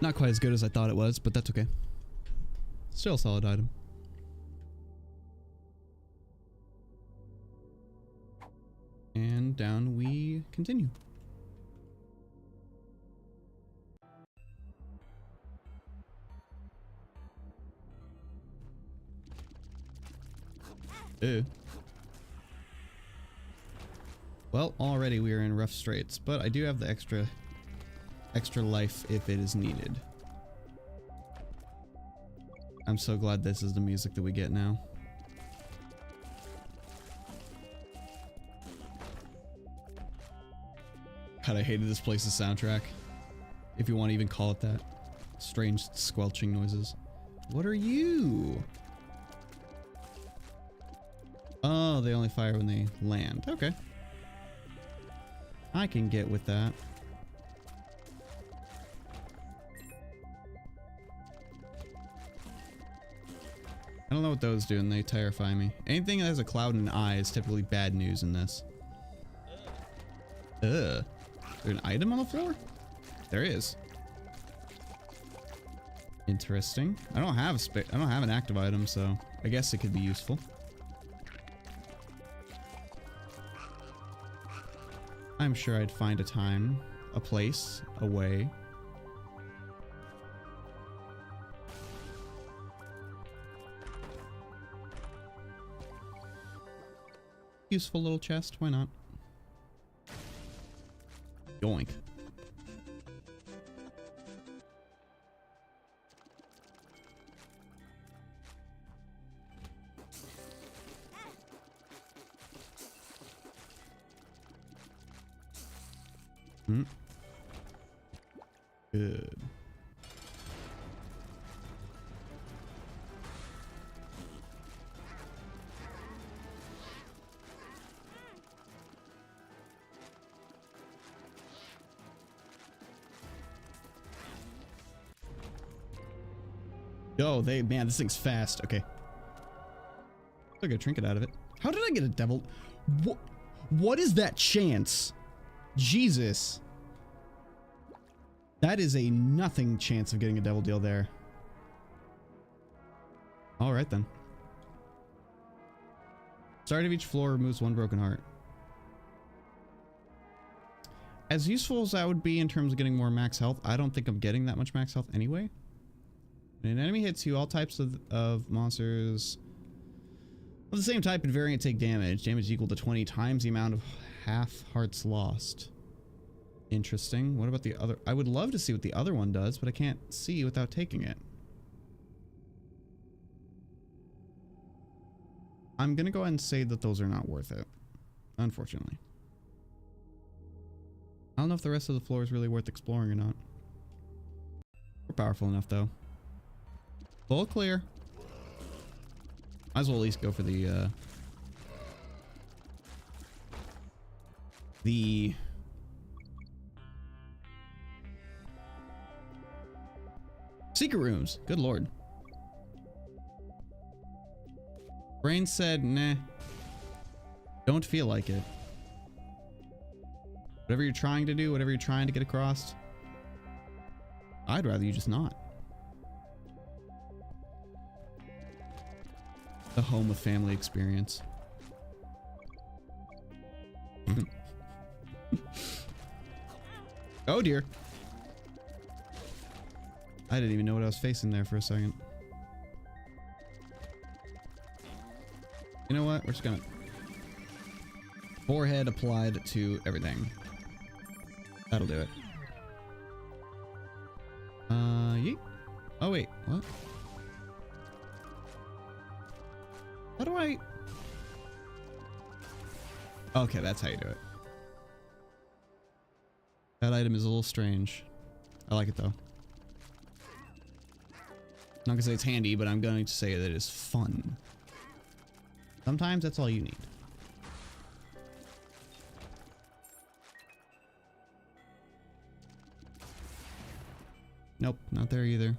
S1: Not quite as good as I thought it was, but that's okay. Still a solid item. And down we continue. Ew. Well, already we are in rough straits, but I do have the extra life if it is needed. I'm so glad this is the music that we get now. God, I hated this place's soundtrack. If you want to even call it that. Strange squelching noises. What are you? Oh, they only fire when they land. Okay. I can get with that. I don't know what those do and they terrify me. Anything that has a cloud and an eye is typically bad news in this. Ugh. Is there an item on the floor? There is. Interesting. I don't have an active item, so I guess it could be useful. I'm sure I'd find a time, a place, a way. Useful little chest, why not? Yoink. Good. Yo, man, this thing's fast. Okay. I got a trinket out of it. How did I get a devil? What is that chance? Jesus. That is a nothing chance of getting a devil deal there. Alright then. Start of each floor removes one broken heart. As useful as that would be in terms of getting more max health, I don't think I'm getting that much max health anyway. When an enemy hits you, all types of monsters of the same type and variant take damage. Damage equal to 20 times the amount of half hearts lost. Interesting. What about the other? I would love to see what the other one does, but I can't see without taking it. I'm gonna go ahead and say that those are not worth it, unfortunately. I don't know if the rest of the floor is really worth exploring or not. We're powerful enough though. Full clear. Might as well at least go for the secret rooms. Good lord. Brain said, nah. Don't feel like it. Whatever you're trying to do, whatever you're trying to get across, I'd rather you just not. The home with family experience. Oh dear. I didn't even know what I was facing there for a second. You know what? We're just gonna... Forehead applied to everything. That'll do it. Yeet. Oh wait, what? How do I... Okay, that's how you do it. That item is a little strange. I like it though. I'm not gonna say it's handy, but I'm going to say that it is fun. Sometimes that's all you need. Nope, not there either.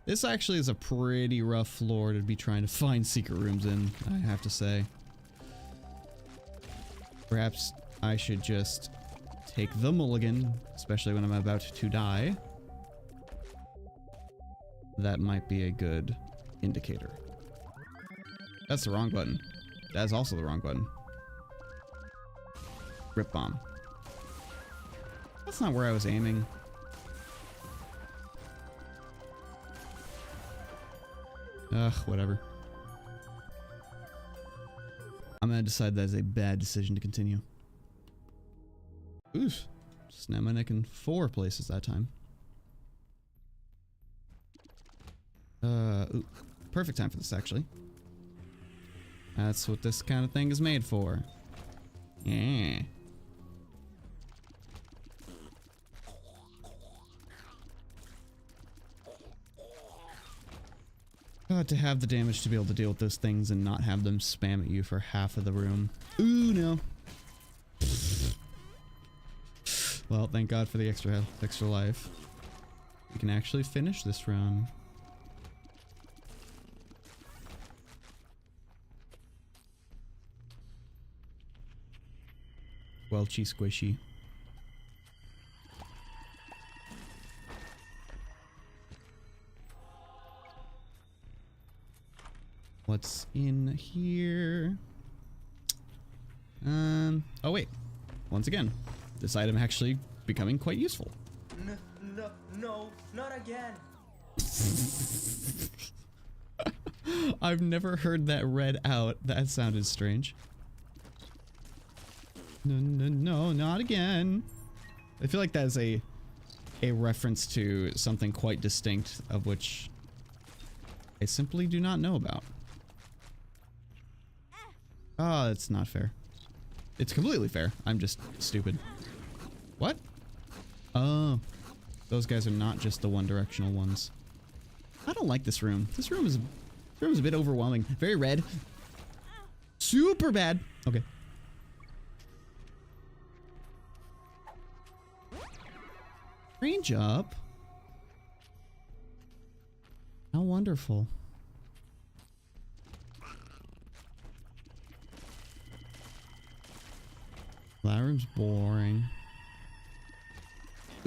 S1: This actually is a pretty rough floor to be trying to find secret rooms in, I have to say. Perhaps I should just take the mulligan, especially when I'm about to die. That might be a good indicator. That's the wrong button. That is also the wrong button. Rip bomb. That's not where I was aiming. Ugh, whatever. I'm gonna decide that is a bad decision to continue. Oof. Snap my neck in 4 places that time. Ooh, perfect time for this actually. That's what this kind of thing is made for. Yeah. To have the damage to be able to deal with those things and not have them spam at you for half of the room. Ooh, no. Well, thank God for the extra life. We can actually finish this run. Welchy squishy. What's in here? Oh wait. Once again, this item actually becoming quite useful.
S2: No, not again.
S1: I've never heard that read out. That sounded strange. No, not again. I feel like that is a reference to something quite distinct of which I simply do not know about. Oh, it's not fair. It's completely fair. I'm just stupid. What? Oh, those guys are not just the one-directional ones. I don't like this room. This room is a bit overwhelming. Very red. Super bad. Okay. Range up. How wonderful. That room's boring.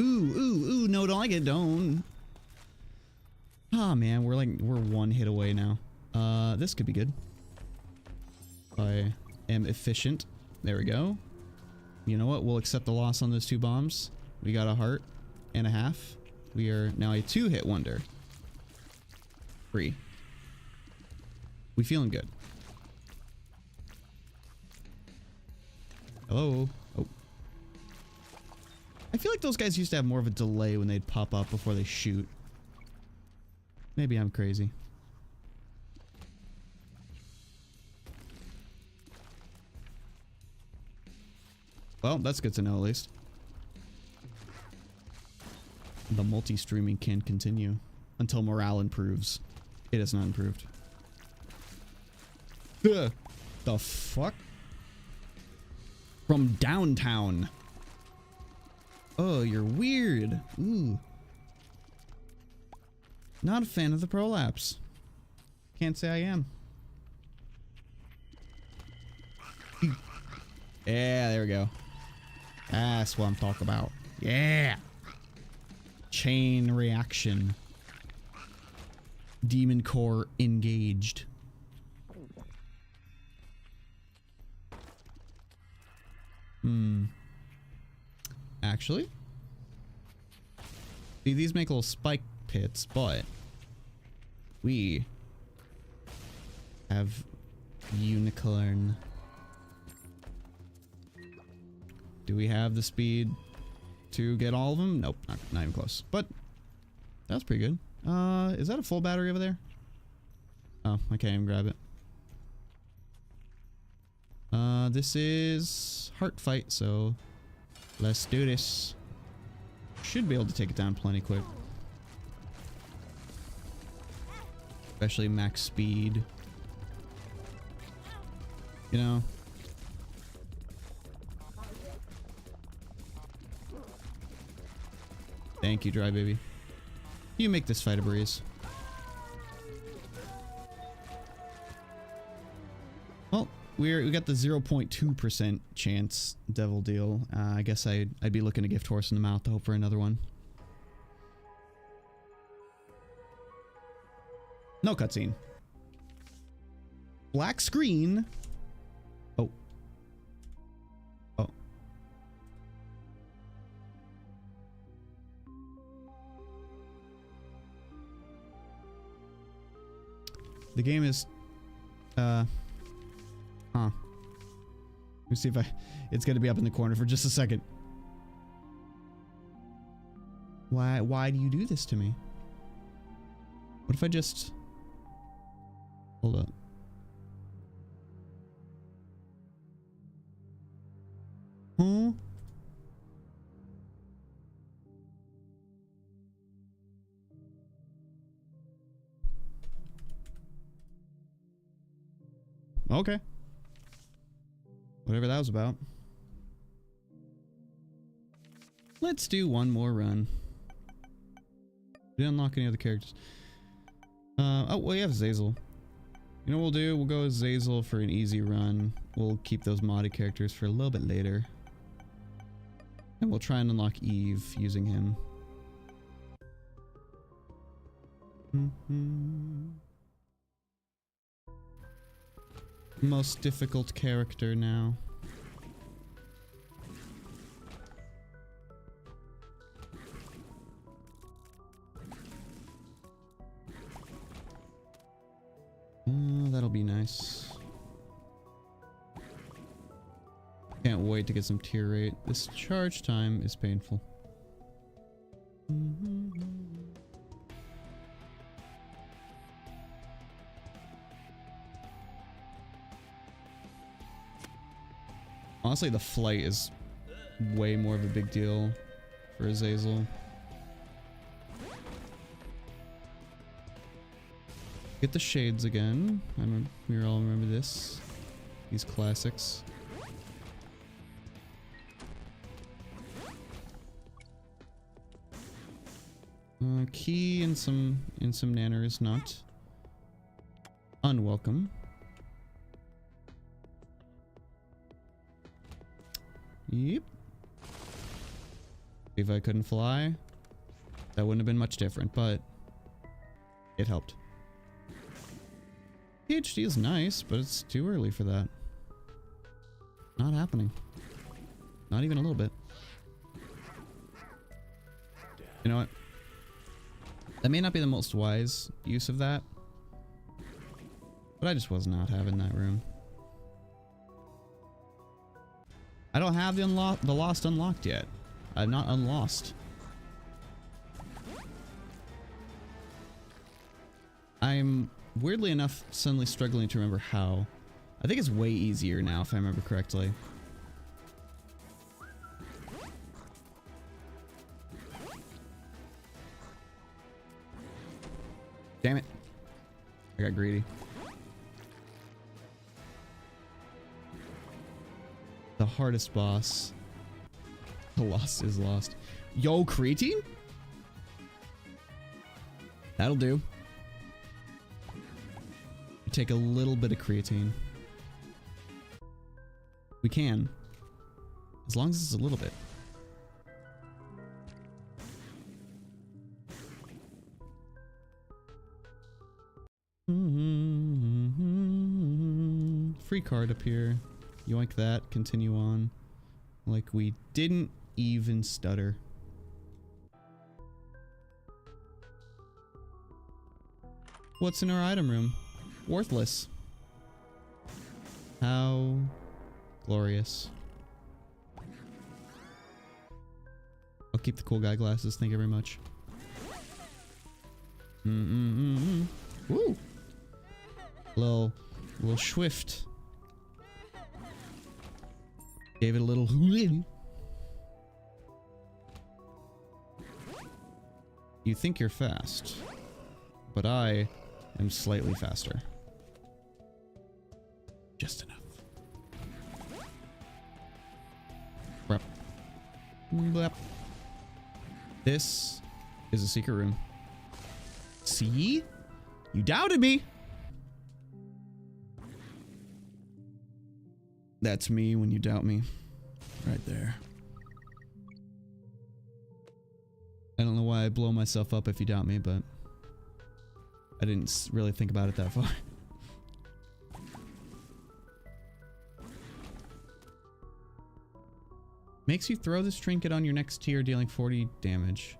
S1: Ooh, no, don't like it, don't. Ah, man, we're one hit away now. This could be good. I am efficient. There we go. You know what? We'll accept the loss on those 2 bombs. We got a heart and a half. We are now a 2-hit wonder. 3. We feeling good. Hello? Oh. I feel like those guys used to have more of a delay when they'd pop up before they shoot. Maybe I'm crazy. Well, that's good to know at least. The multi-streaming can continue until morale improves. It has not improved. Ugh. The fuck? From downtown. Oh, you're weird. Ooh. Not a fan of the prolapse. Can't say I am. Yeah, there we go. That's what I'm talking about. Yeah. Chain reaction. Demon core engaged. Actually, see, these make little spike pits, but we have unicorn. Do we have the speed to get all of them? Nope, not even close. But that was pretty good. Is that a full battery over there? Oh, I can't even grab it. This is heart fight, so let's do this. Should be able to take it down plenty quick. Especially max speed. You know. Thank you, Dry Baby. You make this fight a breeze. Well, we got the 0.2% chance devil deal. I guess I'd be looking a gift horse in the mouth to hope for another one. No cutscene. Black screen. Oh. Oh. The game is, huh. Let me see if it's gonna be up in the corner for just a second. Why do you do this to me? What if I just, hold up. Huh? Okay. Whatever that was about. Let's do one more run. We didn't unlock any other characters. Oh, well, you have Zazel. You know what we'll do? We'll go with Zazel for an easy run. We'll keep those modded characters for a little bit later. And we'll try and unlock Eve using him. Most difficult character now. That'll be nice. Can't wait to get some tier rate. This charge time is painful. Honestly, the flight is way more of a big deal for Azazel. Get the shades again. We all remember this. These classics. Key in some nanner is not unwelcome. Yep. If I couldn't fly, that wouldn't have been much different, but it helped. PhD is nice, but it's too early for that. Not happening. Not even a little bit. You know what? That may not be the most wise use of that, but I just was not having that room. I don't have the Lost unlocked yet. I'm not unlost. I'm weirdly enough suddenly struggling to remember how. I think it's way easier now if I remember correctly. Damn it. I got greedy. The hardest boss. The lost is lost. Yo, creatine? That'll do. Take a little bit of creatine. We can. As long as it's a little bit. Free card up here. Yoink that. Continue on. Like we didn't even stutter. What's in our item room? Worthless. How glorious. I'll keep the cool guy glasses. Thank you very much. Woo! Little Swift. Gave it a little hoo-in. You think you're fast, but I am slightly faster. Just enough. Blep. Blep. This is a secret room. See? You doubted me! That's me when you doubt me. Right there. I don't know why I blow myself up if you doubt me, but I didn't really think about it that far. Makes you throw this trinket on your next tier, dealing 40 damage.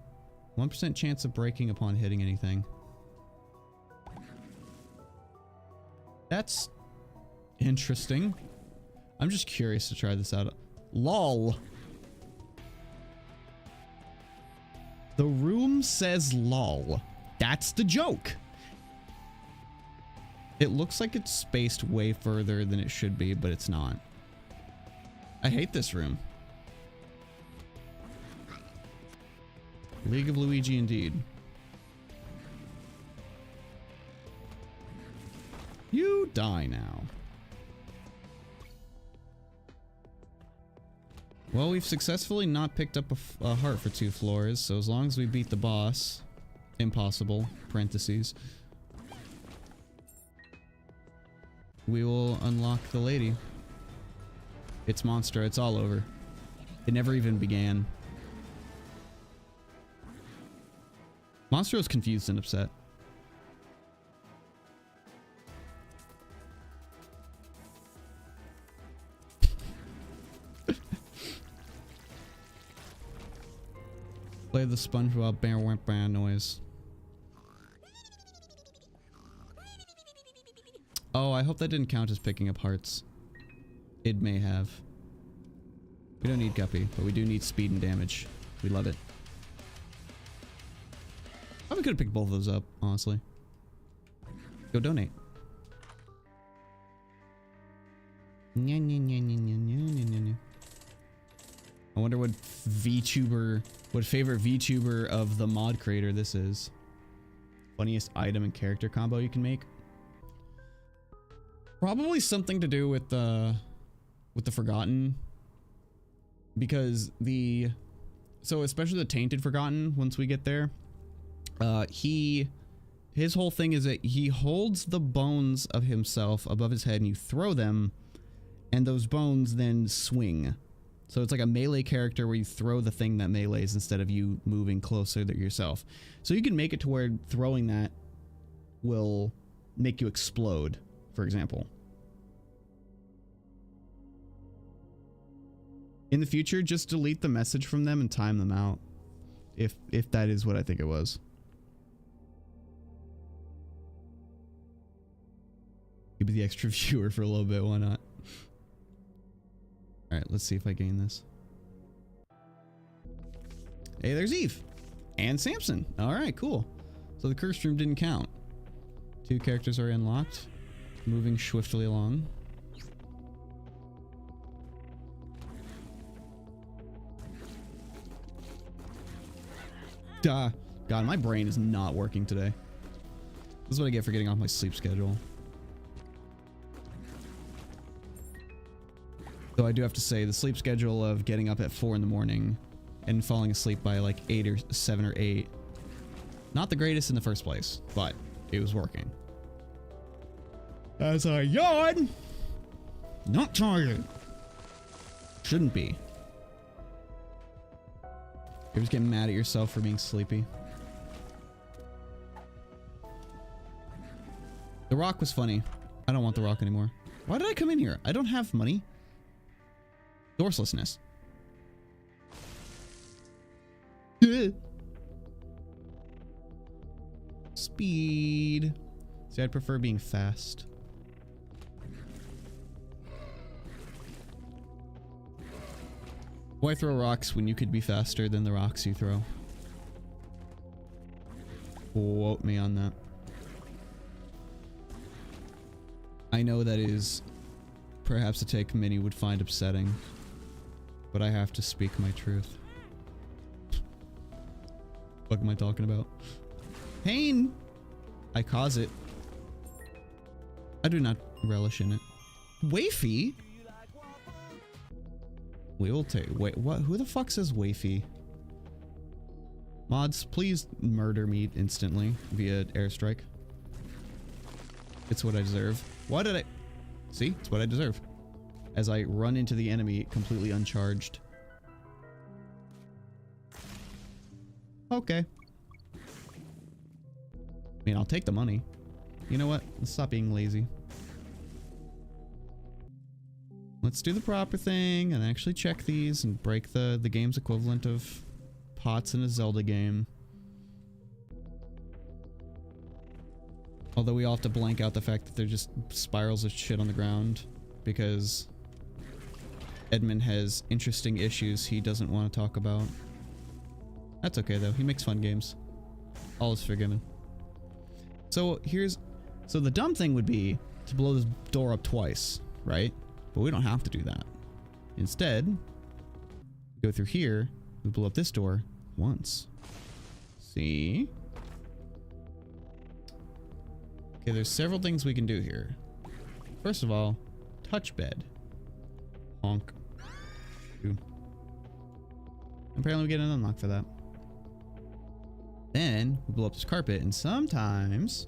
S1: 1% chance of breaking upon hitting anything. That's interesting. I'm just curious to try this out. LOL. The room says LOL. That's the joke. It looks like it's spaced way further than it should be, but it's not. I hate this room. League of Luigi indeed. You die now. Well, we've successfully not picked up a heart for 2 floors, so as long as we beat the boss, impossible, parentheses, we will unlock the lady. It's monster, it's all over. It never even began. Monster was confused and upset. Play the SpongeBob bear noise. Oh, I hope that didn't count as picking up hearts. It may have. We don't need Guppy, but we do need speed and damage. We love it. Probably could have picked both of those up, honestly. Go donate. I wonder what VTuber, what favorite VTuber of the mod creator this is. Funniest item and character combo you can make. Probably something to do with the Forgotten, because so especially the Tainted Forgotten, once we get there, his whole thing is that he holds the bones of himself above his head and you throw them, and those bones then swing. So it's like a melee character where you throw the thing that melees instead of you moving closer to yourself. So you can make it to where throwing that will make you explode, for example. In the future, just delete the message from them and time them out. If that is what I think it was. Give me the extra viewer for a little bit, why not? Alright, let's see if I gain this. Hey, there's Eve. And Samson. Alright, cool. So the curse room didn't count. 2 characters are unlocked. Moving swiftly along. Duh. God, my brain is not working today. This is what I get for getting off my sleep schedule. Though I do have to say, the sleep schedule of getting up at 4 in the morning and falling asleep by like 8 or 7 or 8. Not the greatest in the first place, but it was working. As I yawn! Not tired. Shouldn't be. You just get mad at yourself for being sleepy. The rock was funny. I don't want the rock anymore. Why did I come in here? I don't have money. Dorselessness. Speed. See, I'd prefer being fast. Why throw rocks when you could be faster than the rocks you throw? Quote me on that. I know that is perhaps a take many would find upsetting, but I have to speak my truth. What am I talking about? Pain! I cause it. I do not relish in it. Wafy? We will take. Wait, what? Who the fuck says Wafy? Mods, please murder me instantly via airstrike. It's what I deserve. Why did I? See, it's what I deserve. As I run into the enemy completely uncharged. Okay. I mean, I'll take the money. You know what? Let's stop being lazy. Let's do the proper thing and actually check these and break the game's equivalent of pots in a Zelda game. Although we all have to blank out the fact that they're just spirals of shit on the ground because Edmund has interesting issues he doesn't want to talk about. That's okay though, he makes fun games. All is forgiven. So so the dumb thing would be to blow this door up twice, right? But we don't have to do that. Instead, we go through here, we blow up this door once. See? Okay, there's several things we can do here. First of all, touch bed. Honk. Ooh. Apparently we get an unlock for that. Then we blow up this carpet, and sometimes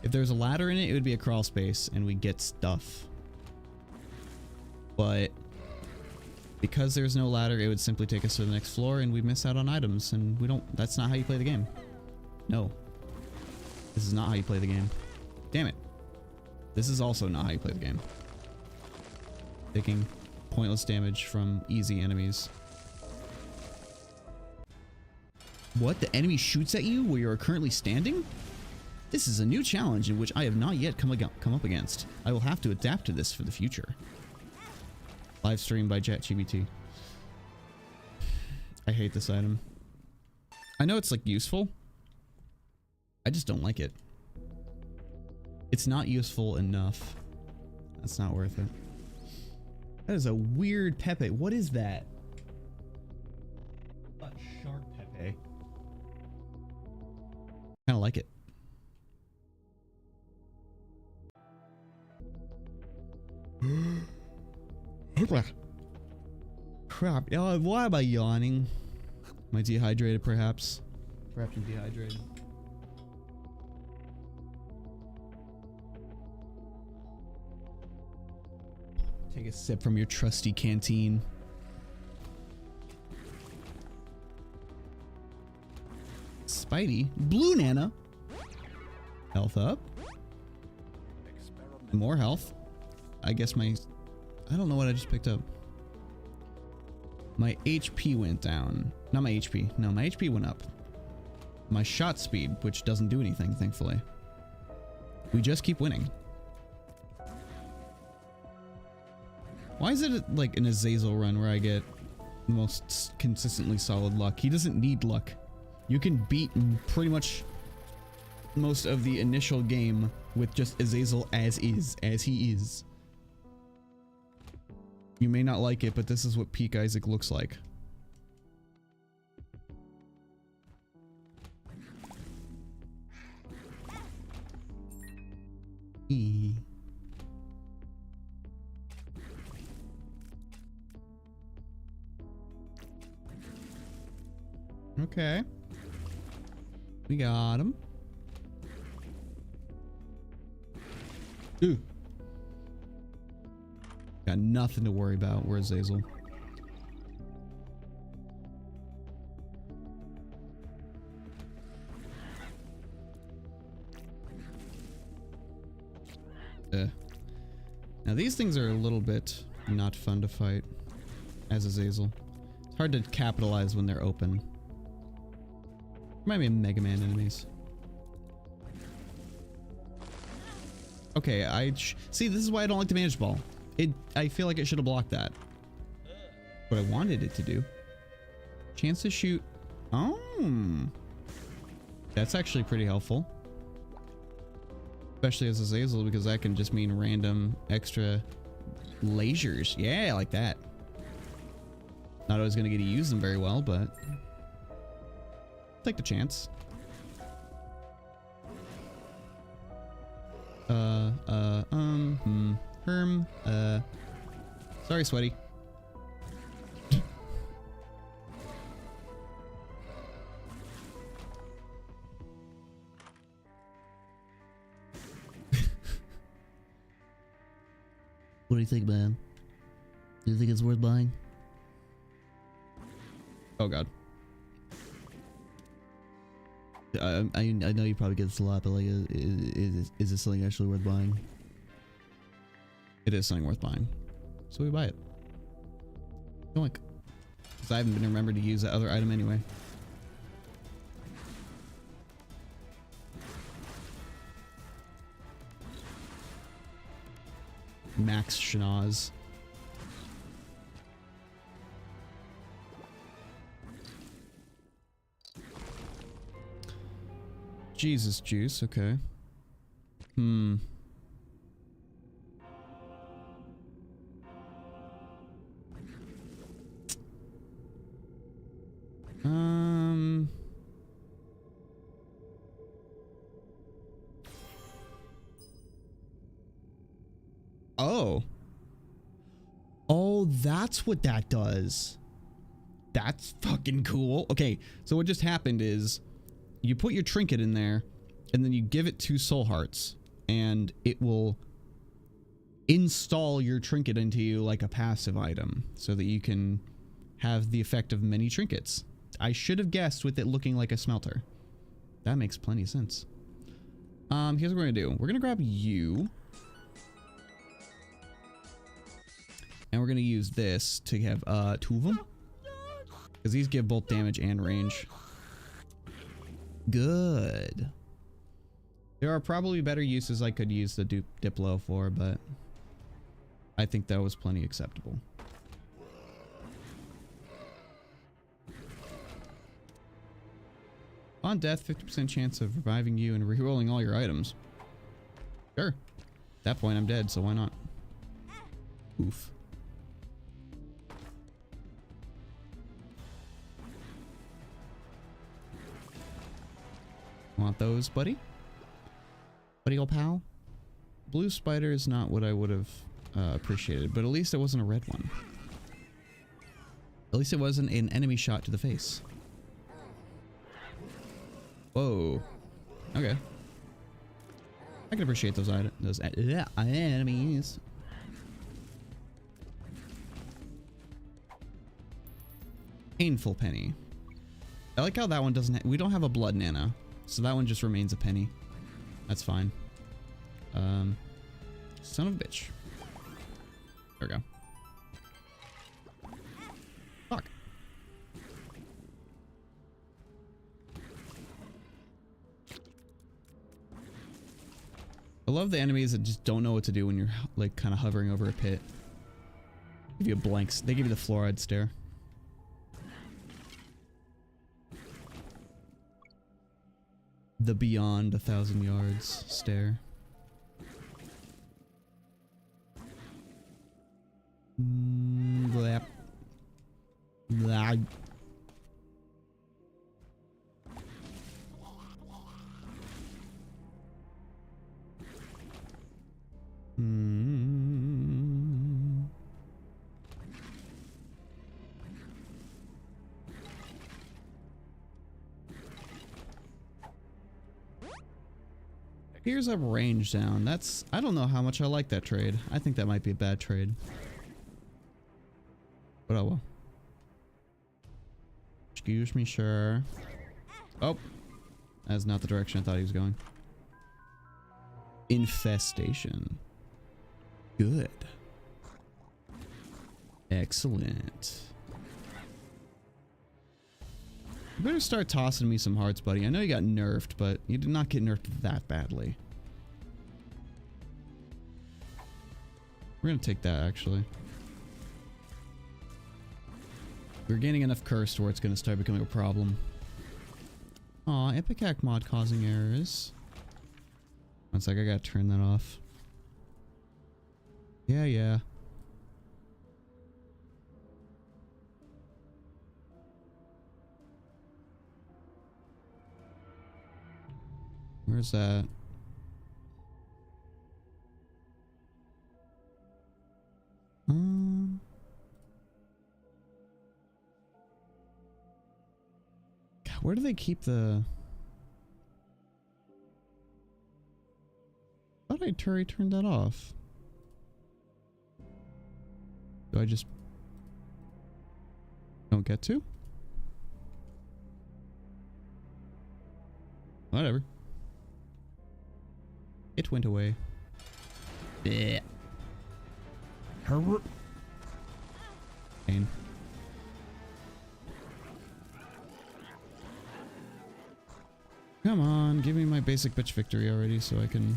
S1: if there's a ladder in it, it would be a crawl space and we get stuff. But Because there's no ladder, it would simply take us to the next floor and we miss out on items, and we don't, that's not how you play the game. No. This is not how you play the game. Damn it. This is also not how you play the game. Taking pointless damage from easy enemies. What? The enemy shoots at you where you are currently standing? This is a new challenge in which I have not yet come up against. I will have to adapt to this for the future. Live stream by ChatGPT. I hate this item. I know it's like useful. I just don't like it. It's not useful enough. That's not worth it. That is a weird Pepe. What is that? A shark Pepe. Kind of like it. Crap. Why am I yawning? Am I dehydrated, perhaps? Perhaps I'm dehydrated. Take a sip from your trusty canteen. Spidey. Blue Nana. Health up. More health. I guess my... I don't know what I just picked up. My HP went down. Not my HP. No, my HP went up. My shot speed, which doesn't do anything, thankfully. We just keep winning. Why is it like an Azazel run where I get the most consistently solid luck? He doesn't need luck. You can beat pretty much most of the initial game with just Azazel as he is. You may not like it, but this is what peak Isaac looks like. Okay. We got him. Ooh. Got nothing to worry about. Where's Azazel? Now these things are a little bit not fun to fight as Azazel. It's hard to capitalize when they're open. Might be Mega Man enemies. Okay, see, this is why I don't like the managed ball. I feel like it should have blocked that. What I wanted it to do. Chance to shoot. Oh. That's actually pretty helpful. Especially as Azazel, because that can just mean random extra lasers. Yeah, I like that. Not always going to get to use them very well, but take the chance. Sorry, Sweaty. What do you think, man? Do you think it's worth buying? Oh god. I know you probably get this a lot, but like, is this something actually worth buying? It is something worth buying, so we buy it. Doink. Because I haven't been remembered to use that other item anyway. Max Schnoz. Jesus juice, okay. Oh, that's what that does. That's fucking cool. Okay, so what just happened is you put your trinket in there and then you give it 2 soul hearts and it will install your trinket into you like a passive item so that you can have the effect of many trinkets. I should have guessed with it looking like a smelter. That makes plenty of sense. Here's what we're gonna do. We're gonna grab you. And we're gonna use this to have two of them. Because these give both damage and range. Good. There are probably better uses I could use the Diplo for, but I think that was plenty acceptable. On death, 50% chance of reviving you and rerolling all your items. Sure. At that point, I'm dead, so why not? Oof. Want those, buddy? Buddy old pal? Blue spider is not what I would have appreciated, but at least it wasn't a red one. At least it wasn't an enemy shot to the face. Whoa. Okay. I can appreciate those enemies. Painful penny. I like how that one doesn't. We don't have a blood nana, so that one just remains a penny. That's fine. Son of a bitch. There we go. Fuck. I love the enemies that just don't know what to do when you're like kind of hovering over a pit. Give you a blank. They give you the fluoride stare. The beyond 1,000 yards stare. Blah. Blah. Here's a range down. That's, I don't know how much I like that trade. I think that might be a bad trade. But oh well. Excuse me, sir. Oh. That's not the direction I thought he was going. Infestation. Good. Excellent. You better start tossing me some hearts, buddy. I know you got nerfed, but you did not get nerfed that badly. We're gonna take that, actually. We're gaining enough curse to where it's gonna start becoming a problem. Aw, Ipecac mod causing errors. One sec, I gotta turn that off. Yeah. Where's that? God, where do they keep the... I thought I turned that off. Do I just... don't get to? Whatever. It went away. Blech. Pain. Come on, give me my basic bitch victory already so I can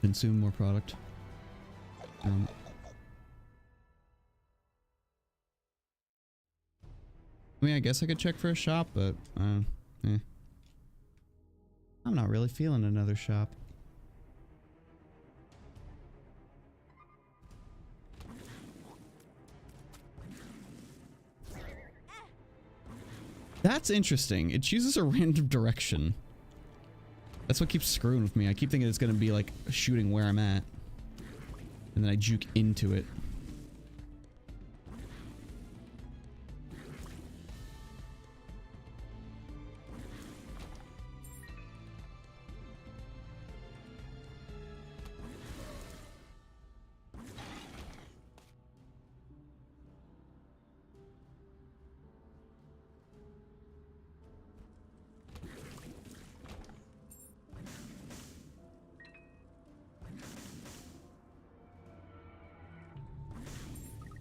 S1: consume more product. I mean, I guess I could check for a shop, but eh. I'm not really feeling another shop. That's interesting. It chooses a random direction. That's what keeps screwing with me. I keep thinking it's gonna be like shooting where I'm at. And then I juke into it.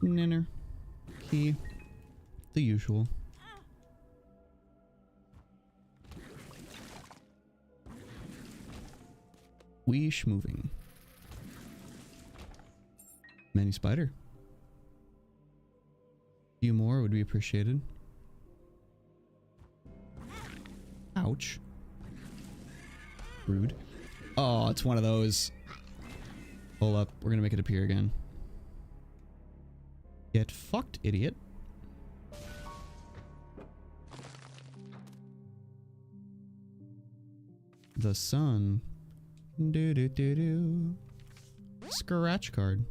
S1: Ninner. Key. The usual. Weesh moving. Many spider. A few more would be appreciated. Ouch. Rude. Oh, it's one of those. Hold up. We're gonna make it appear again. Get fucked, idiot. The sun. Do do do do. Scratch card.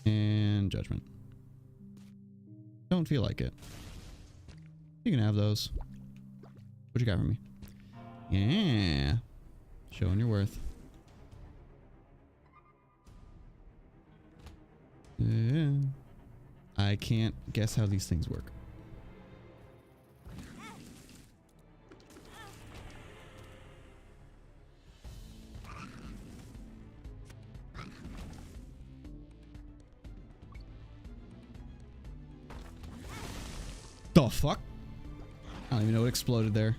S1: And judgment. Don't feel like it. You can have those. What you got for me? Yeah. Showing your worth. Yeah. I can't guess how these things work. The fuck? I don't even know what exploded there.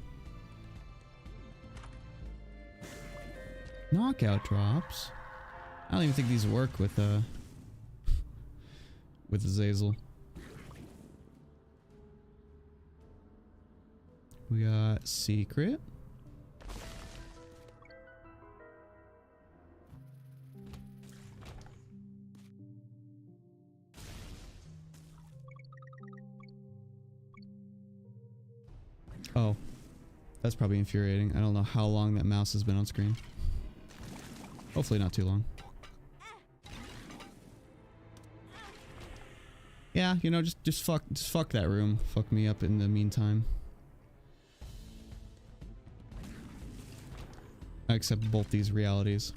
S1: Knockout drops. I don't even think these work with Azazel. We got secret. Oh, that's probably infuriating. I don't know how long that mouse has been on screen. Hopefully not too long. Yeah, you know, just fuck that room. Fuck me up in the meantime. I accept both these realities.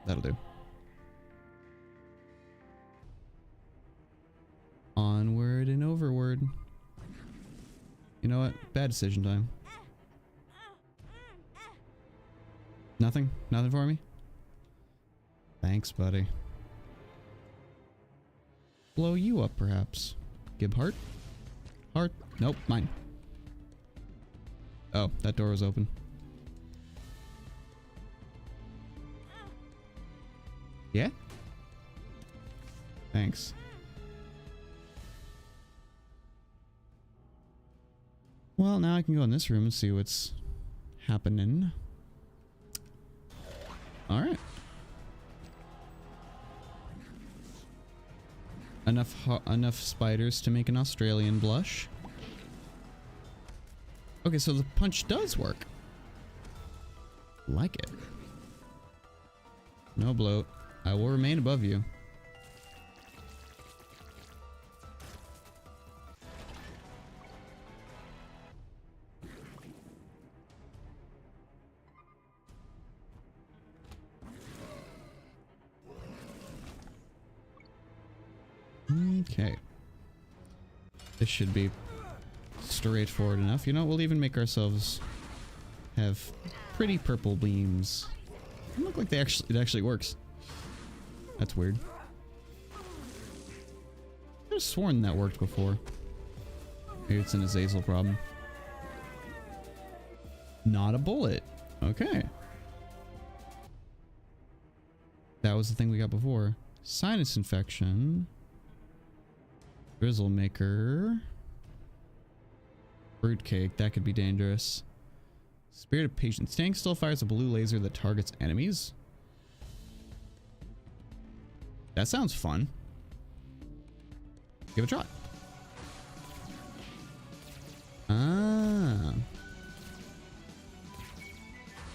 S1: That'll do. Onward and overward. You know what? Bad decision time. Nothing? Nothing for me? Thanks, buddy. Blow you up, perhaps. Gib heart? Heart? Nope, mine. Oh, that door was open. Yeah? Thanks. Well, now I can go in this room and see what's happening. Alright. Enough spiders to make an Australian blush. Okay, so the punch does work. Like it. No bloat. I will remain above you. Okay. This should be straightforward enough. You know, we'll even make ourselves have pretty purple beams. They look like it actually works. That's weird. I've sworn that worked before. Maybe it's an Azazel problem. Not a bullet. Okay. That was the thing we got before. Sinus infection. Drizzle maker. Fruitcake. That could be dangerous. Spirit of patience. Staying still fires a blue laser that targets enemies. That sounds fun. Give it a try. Ah.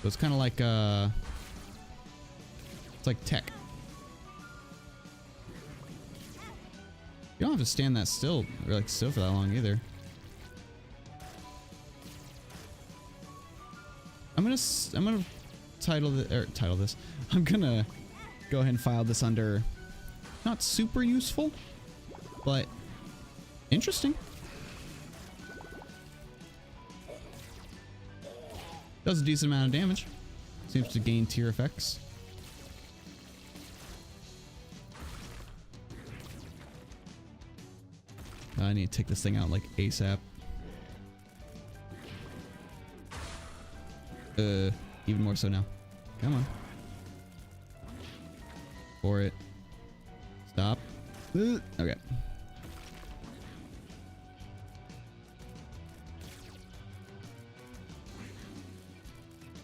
S1: So it's kind of like it's like tech. You don't have to stand that still, or like still for that long either. I'm gonna title this. I'm gonna go ahead and file this under not super useful, but interesting. Does a decent amount of damage. Seems to gain tier effects. I need to take this thing out like ASAP. Even more so now. Come on. For it. Stop. Okay.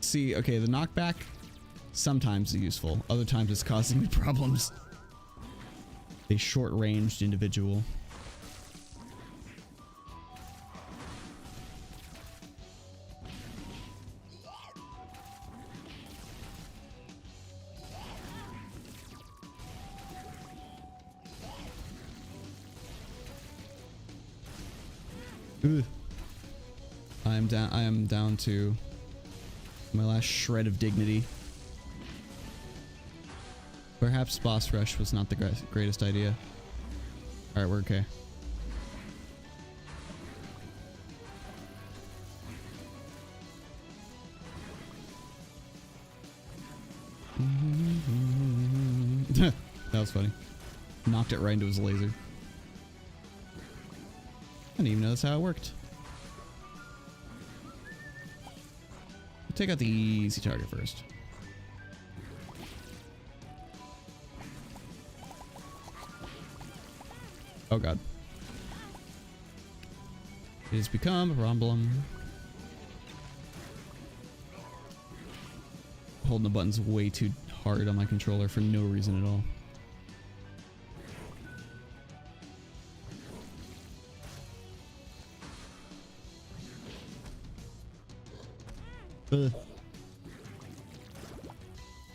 S1: See, okay, the knockback sometimes is useful. Other times it's causing me problems. A short-ranged individual. Ugh. I am down to my last shred of dignity. Perhaps boss rush was not the greatest idea. Alright, we're okay. That was funny. Knocked it right into his laser. I didn't even know that's how it worked. Take out the easy target first. Oh god. It has become a problem. Holding the buttons way too hard on my controller for no reason at all.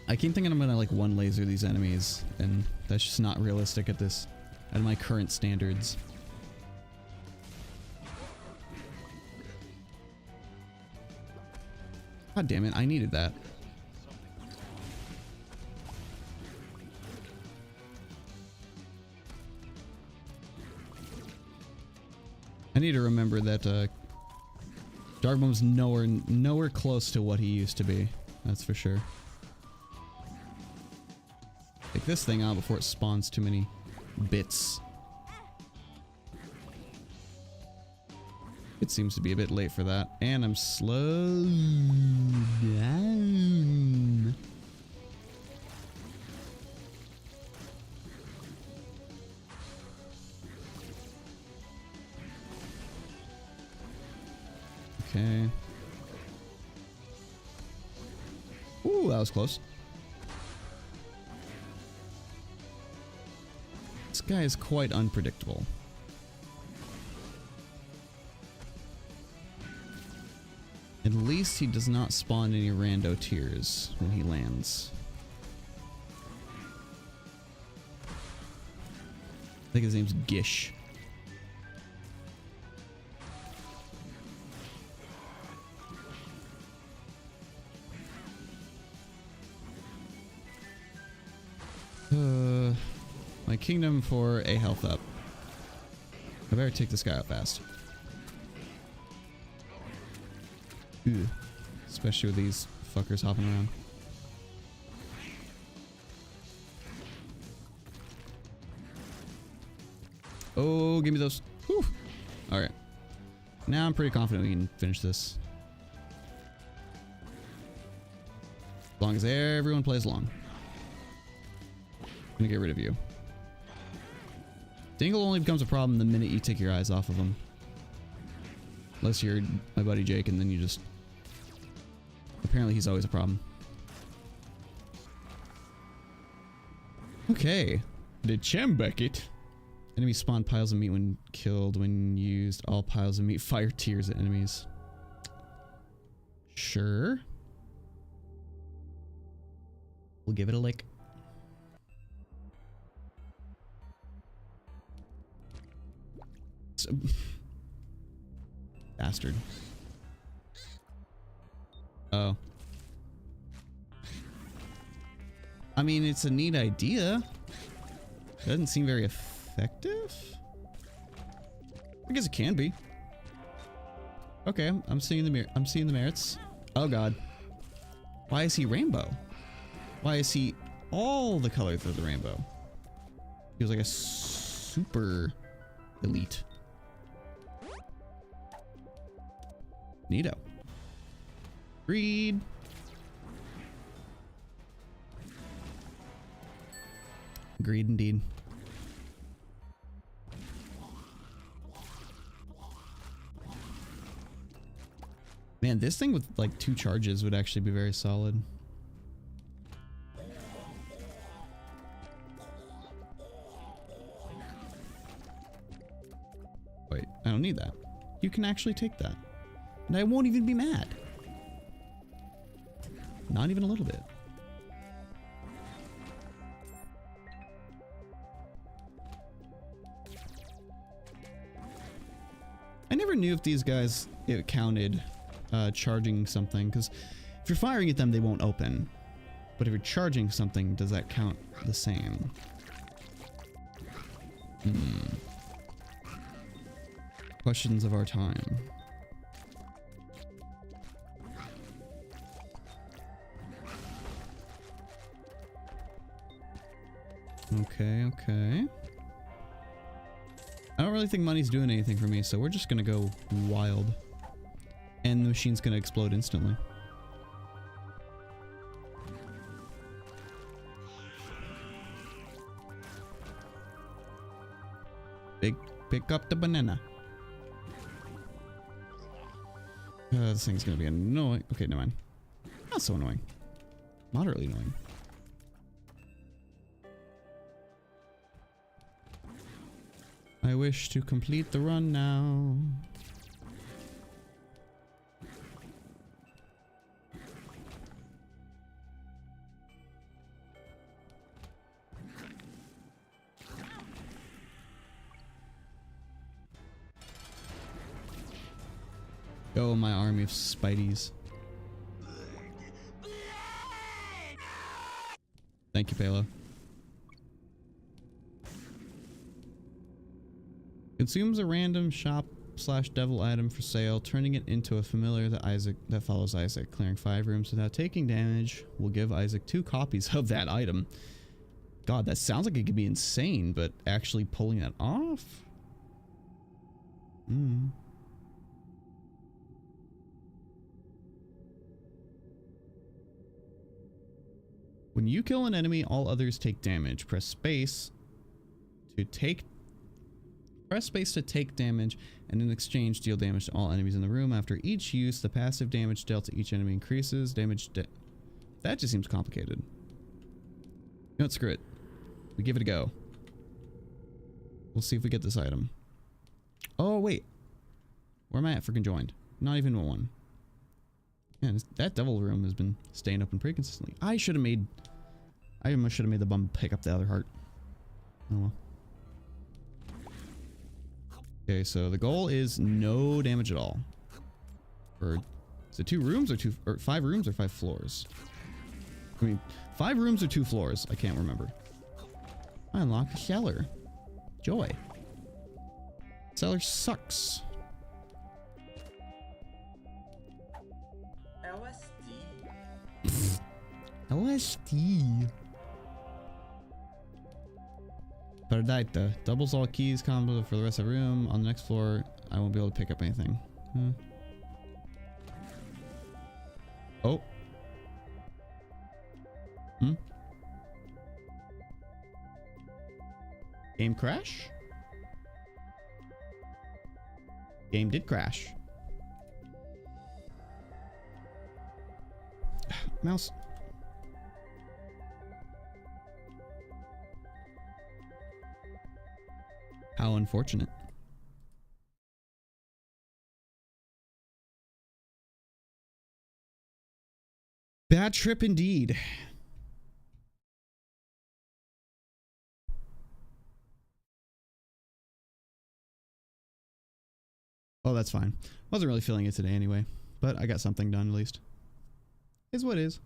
S1: I keep thinking I'm gonna like one laser these enemies, and that's just not realistic at my current standards. God damn it, I needed that. I need to remember that Darkbone's nowhere close to what he used to be. That's for sure. Take this thing out before it spawns too many bits. It seems to be a bit late for that, and I'm slow down. Okay. Ooh, that was close. This guy is quite unpredictable. At least he does not spawn any rando tiers when he lands. I think his name's Gish. My kingdom for a health up. I better take this guy out fast. Ew. Especially with these fuckers hopping around. Oh, give me those. Whew. Alright. Now I'm pretty confident we can finish this. As long as everyone plays along. I'm gonna get rid of you. Dingle only becomes a problem the minute you take your eyes off of him. Unless you're my buddy Jake, and then you just... Apparently he's always a problem. Okay. The Chem Bucket. Enemy spawn piles of meat when killed. When used, all piles of meat fire tears at enemies. Sure. We'll give it a lick. Bastard. Oh. I mean, it's a neat idea. Doesn't seem very effective. I guess it can be. Okay, I'm seeing the merits. Oh god. Why is he rainbow? Why is he all the colors of the rainbow? He was like a super elite. Neato. Greed. Greed indeed. Man, this thing with like 2 charges would actually be very solid. Wait, I don't need that. You can actually take that. And I won't even be mad. Not even a little bit. I never knew if these guys, it counted charging something, because if you're firing at them, they won't open. But if you're charging something, does that count the same? Questions of our time. Okay, okay. I don't really think money's doing anything for me, so we're just gonna go wild. And the machine's gonna explode instantly. Pick up the banana. This thing's gonna be annoying. Okay, never mind. Not so annoying. Moderately annoying. I wish to complete the run now. Go, my army of Spideys. Thank you, Palo. Consumes a random shop/devil item for sale, turning it into a familiar that follows Isaac. Clearing 5 rooms without taking damage will give Isaac 2 copies of that item. God, that sounds like it could be insane, but actually pulling that off? When you kill an enemy, all others take damage. Press space to take damage, and in exchange deal damage to all enemies in the room. After each use, the passive damage dealt to each enemy increases. That just seems complicated. You know what, screw it. We give it a go. We'll see if we get this item. Oh, wait. Where am I at for conjoined? Not even one. Man, that devil room has been staying open pretty consistently. I almost should have made the bum pick up the other heart. Oh well. Okay, so the goal is no damage at all. Or is it 2 rooms or 5 rooms or 5 floors? I mean, 5 rooms or 2 floors. I can't remember. I unlock a cellar. Joy. Cellar sucks.
S2: LSD.
S1: LSD. Perdita. Doubles all keys combo for the rest of the room. On the next floor, I won't be able to pick up anything. Oh. Game crash? Game did crash. Mouse. How unfortunate. Bad trip indeed. Oh, that's fine. Wasn't really feeling it today anyway, but I got something done at least. Is what is.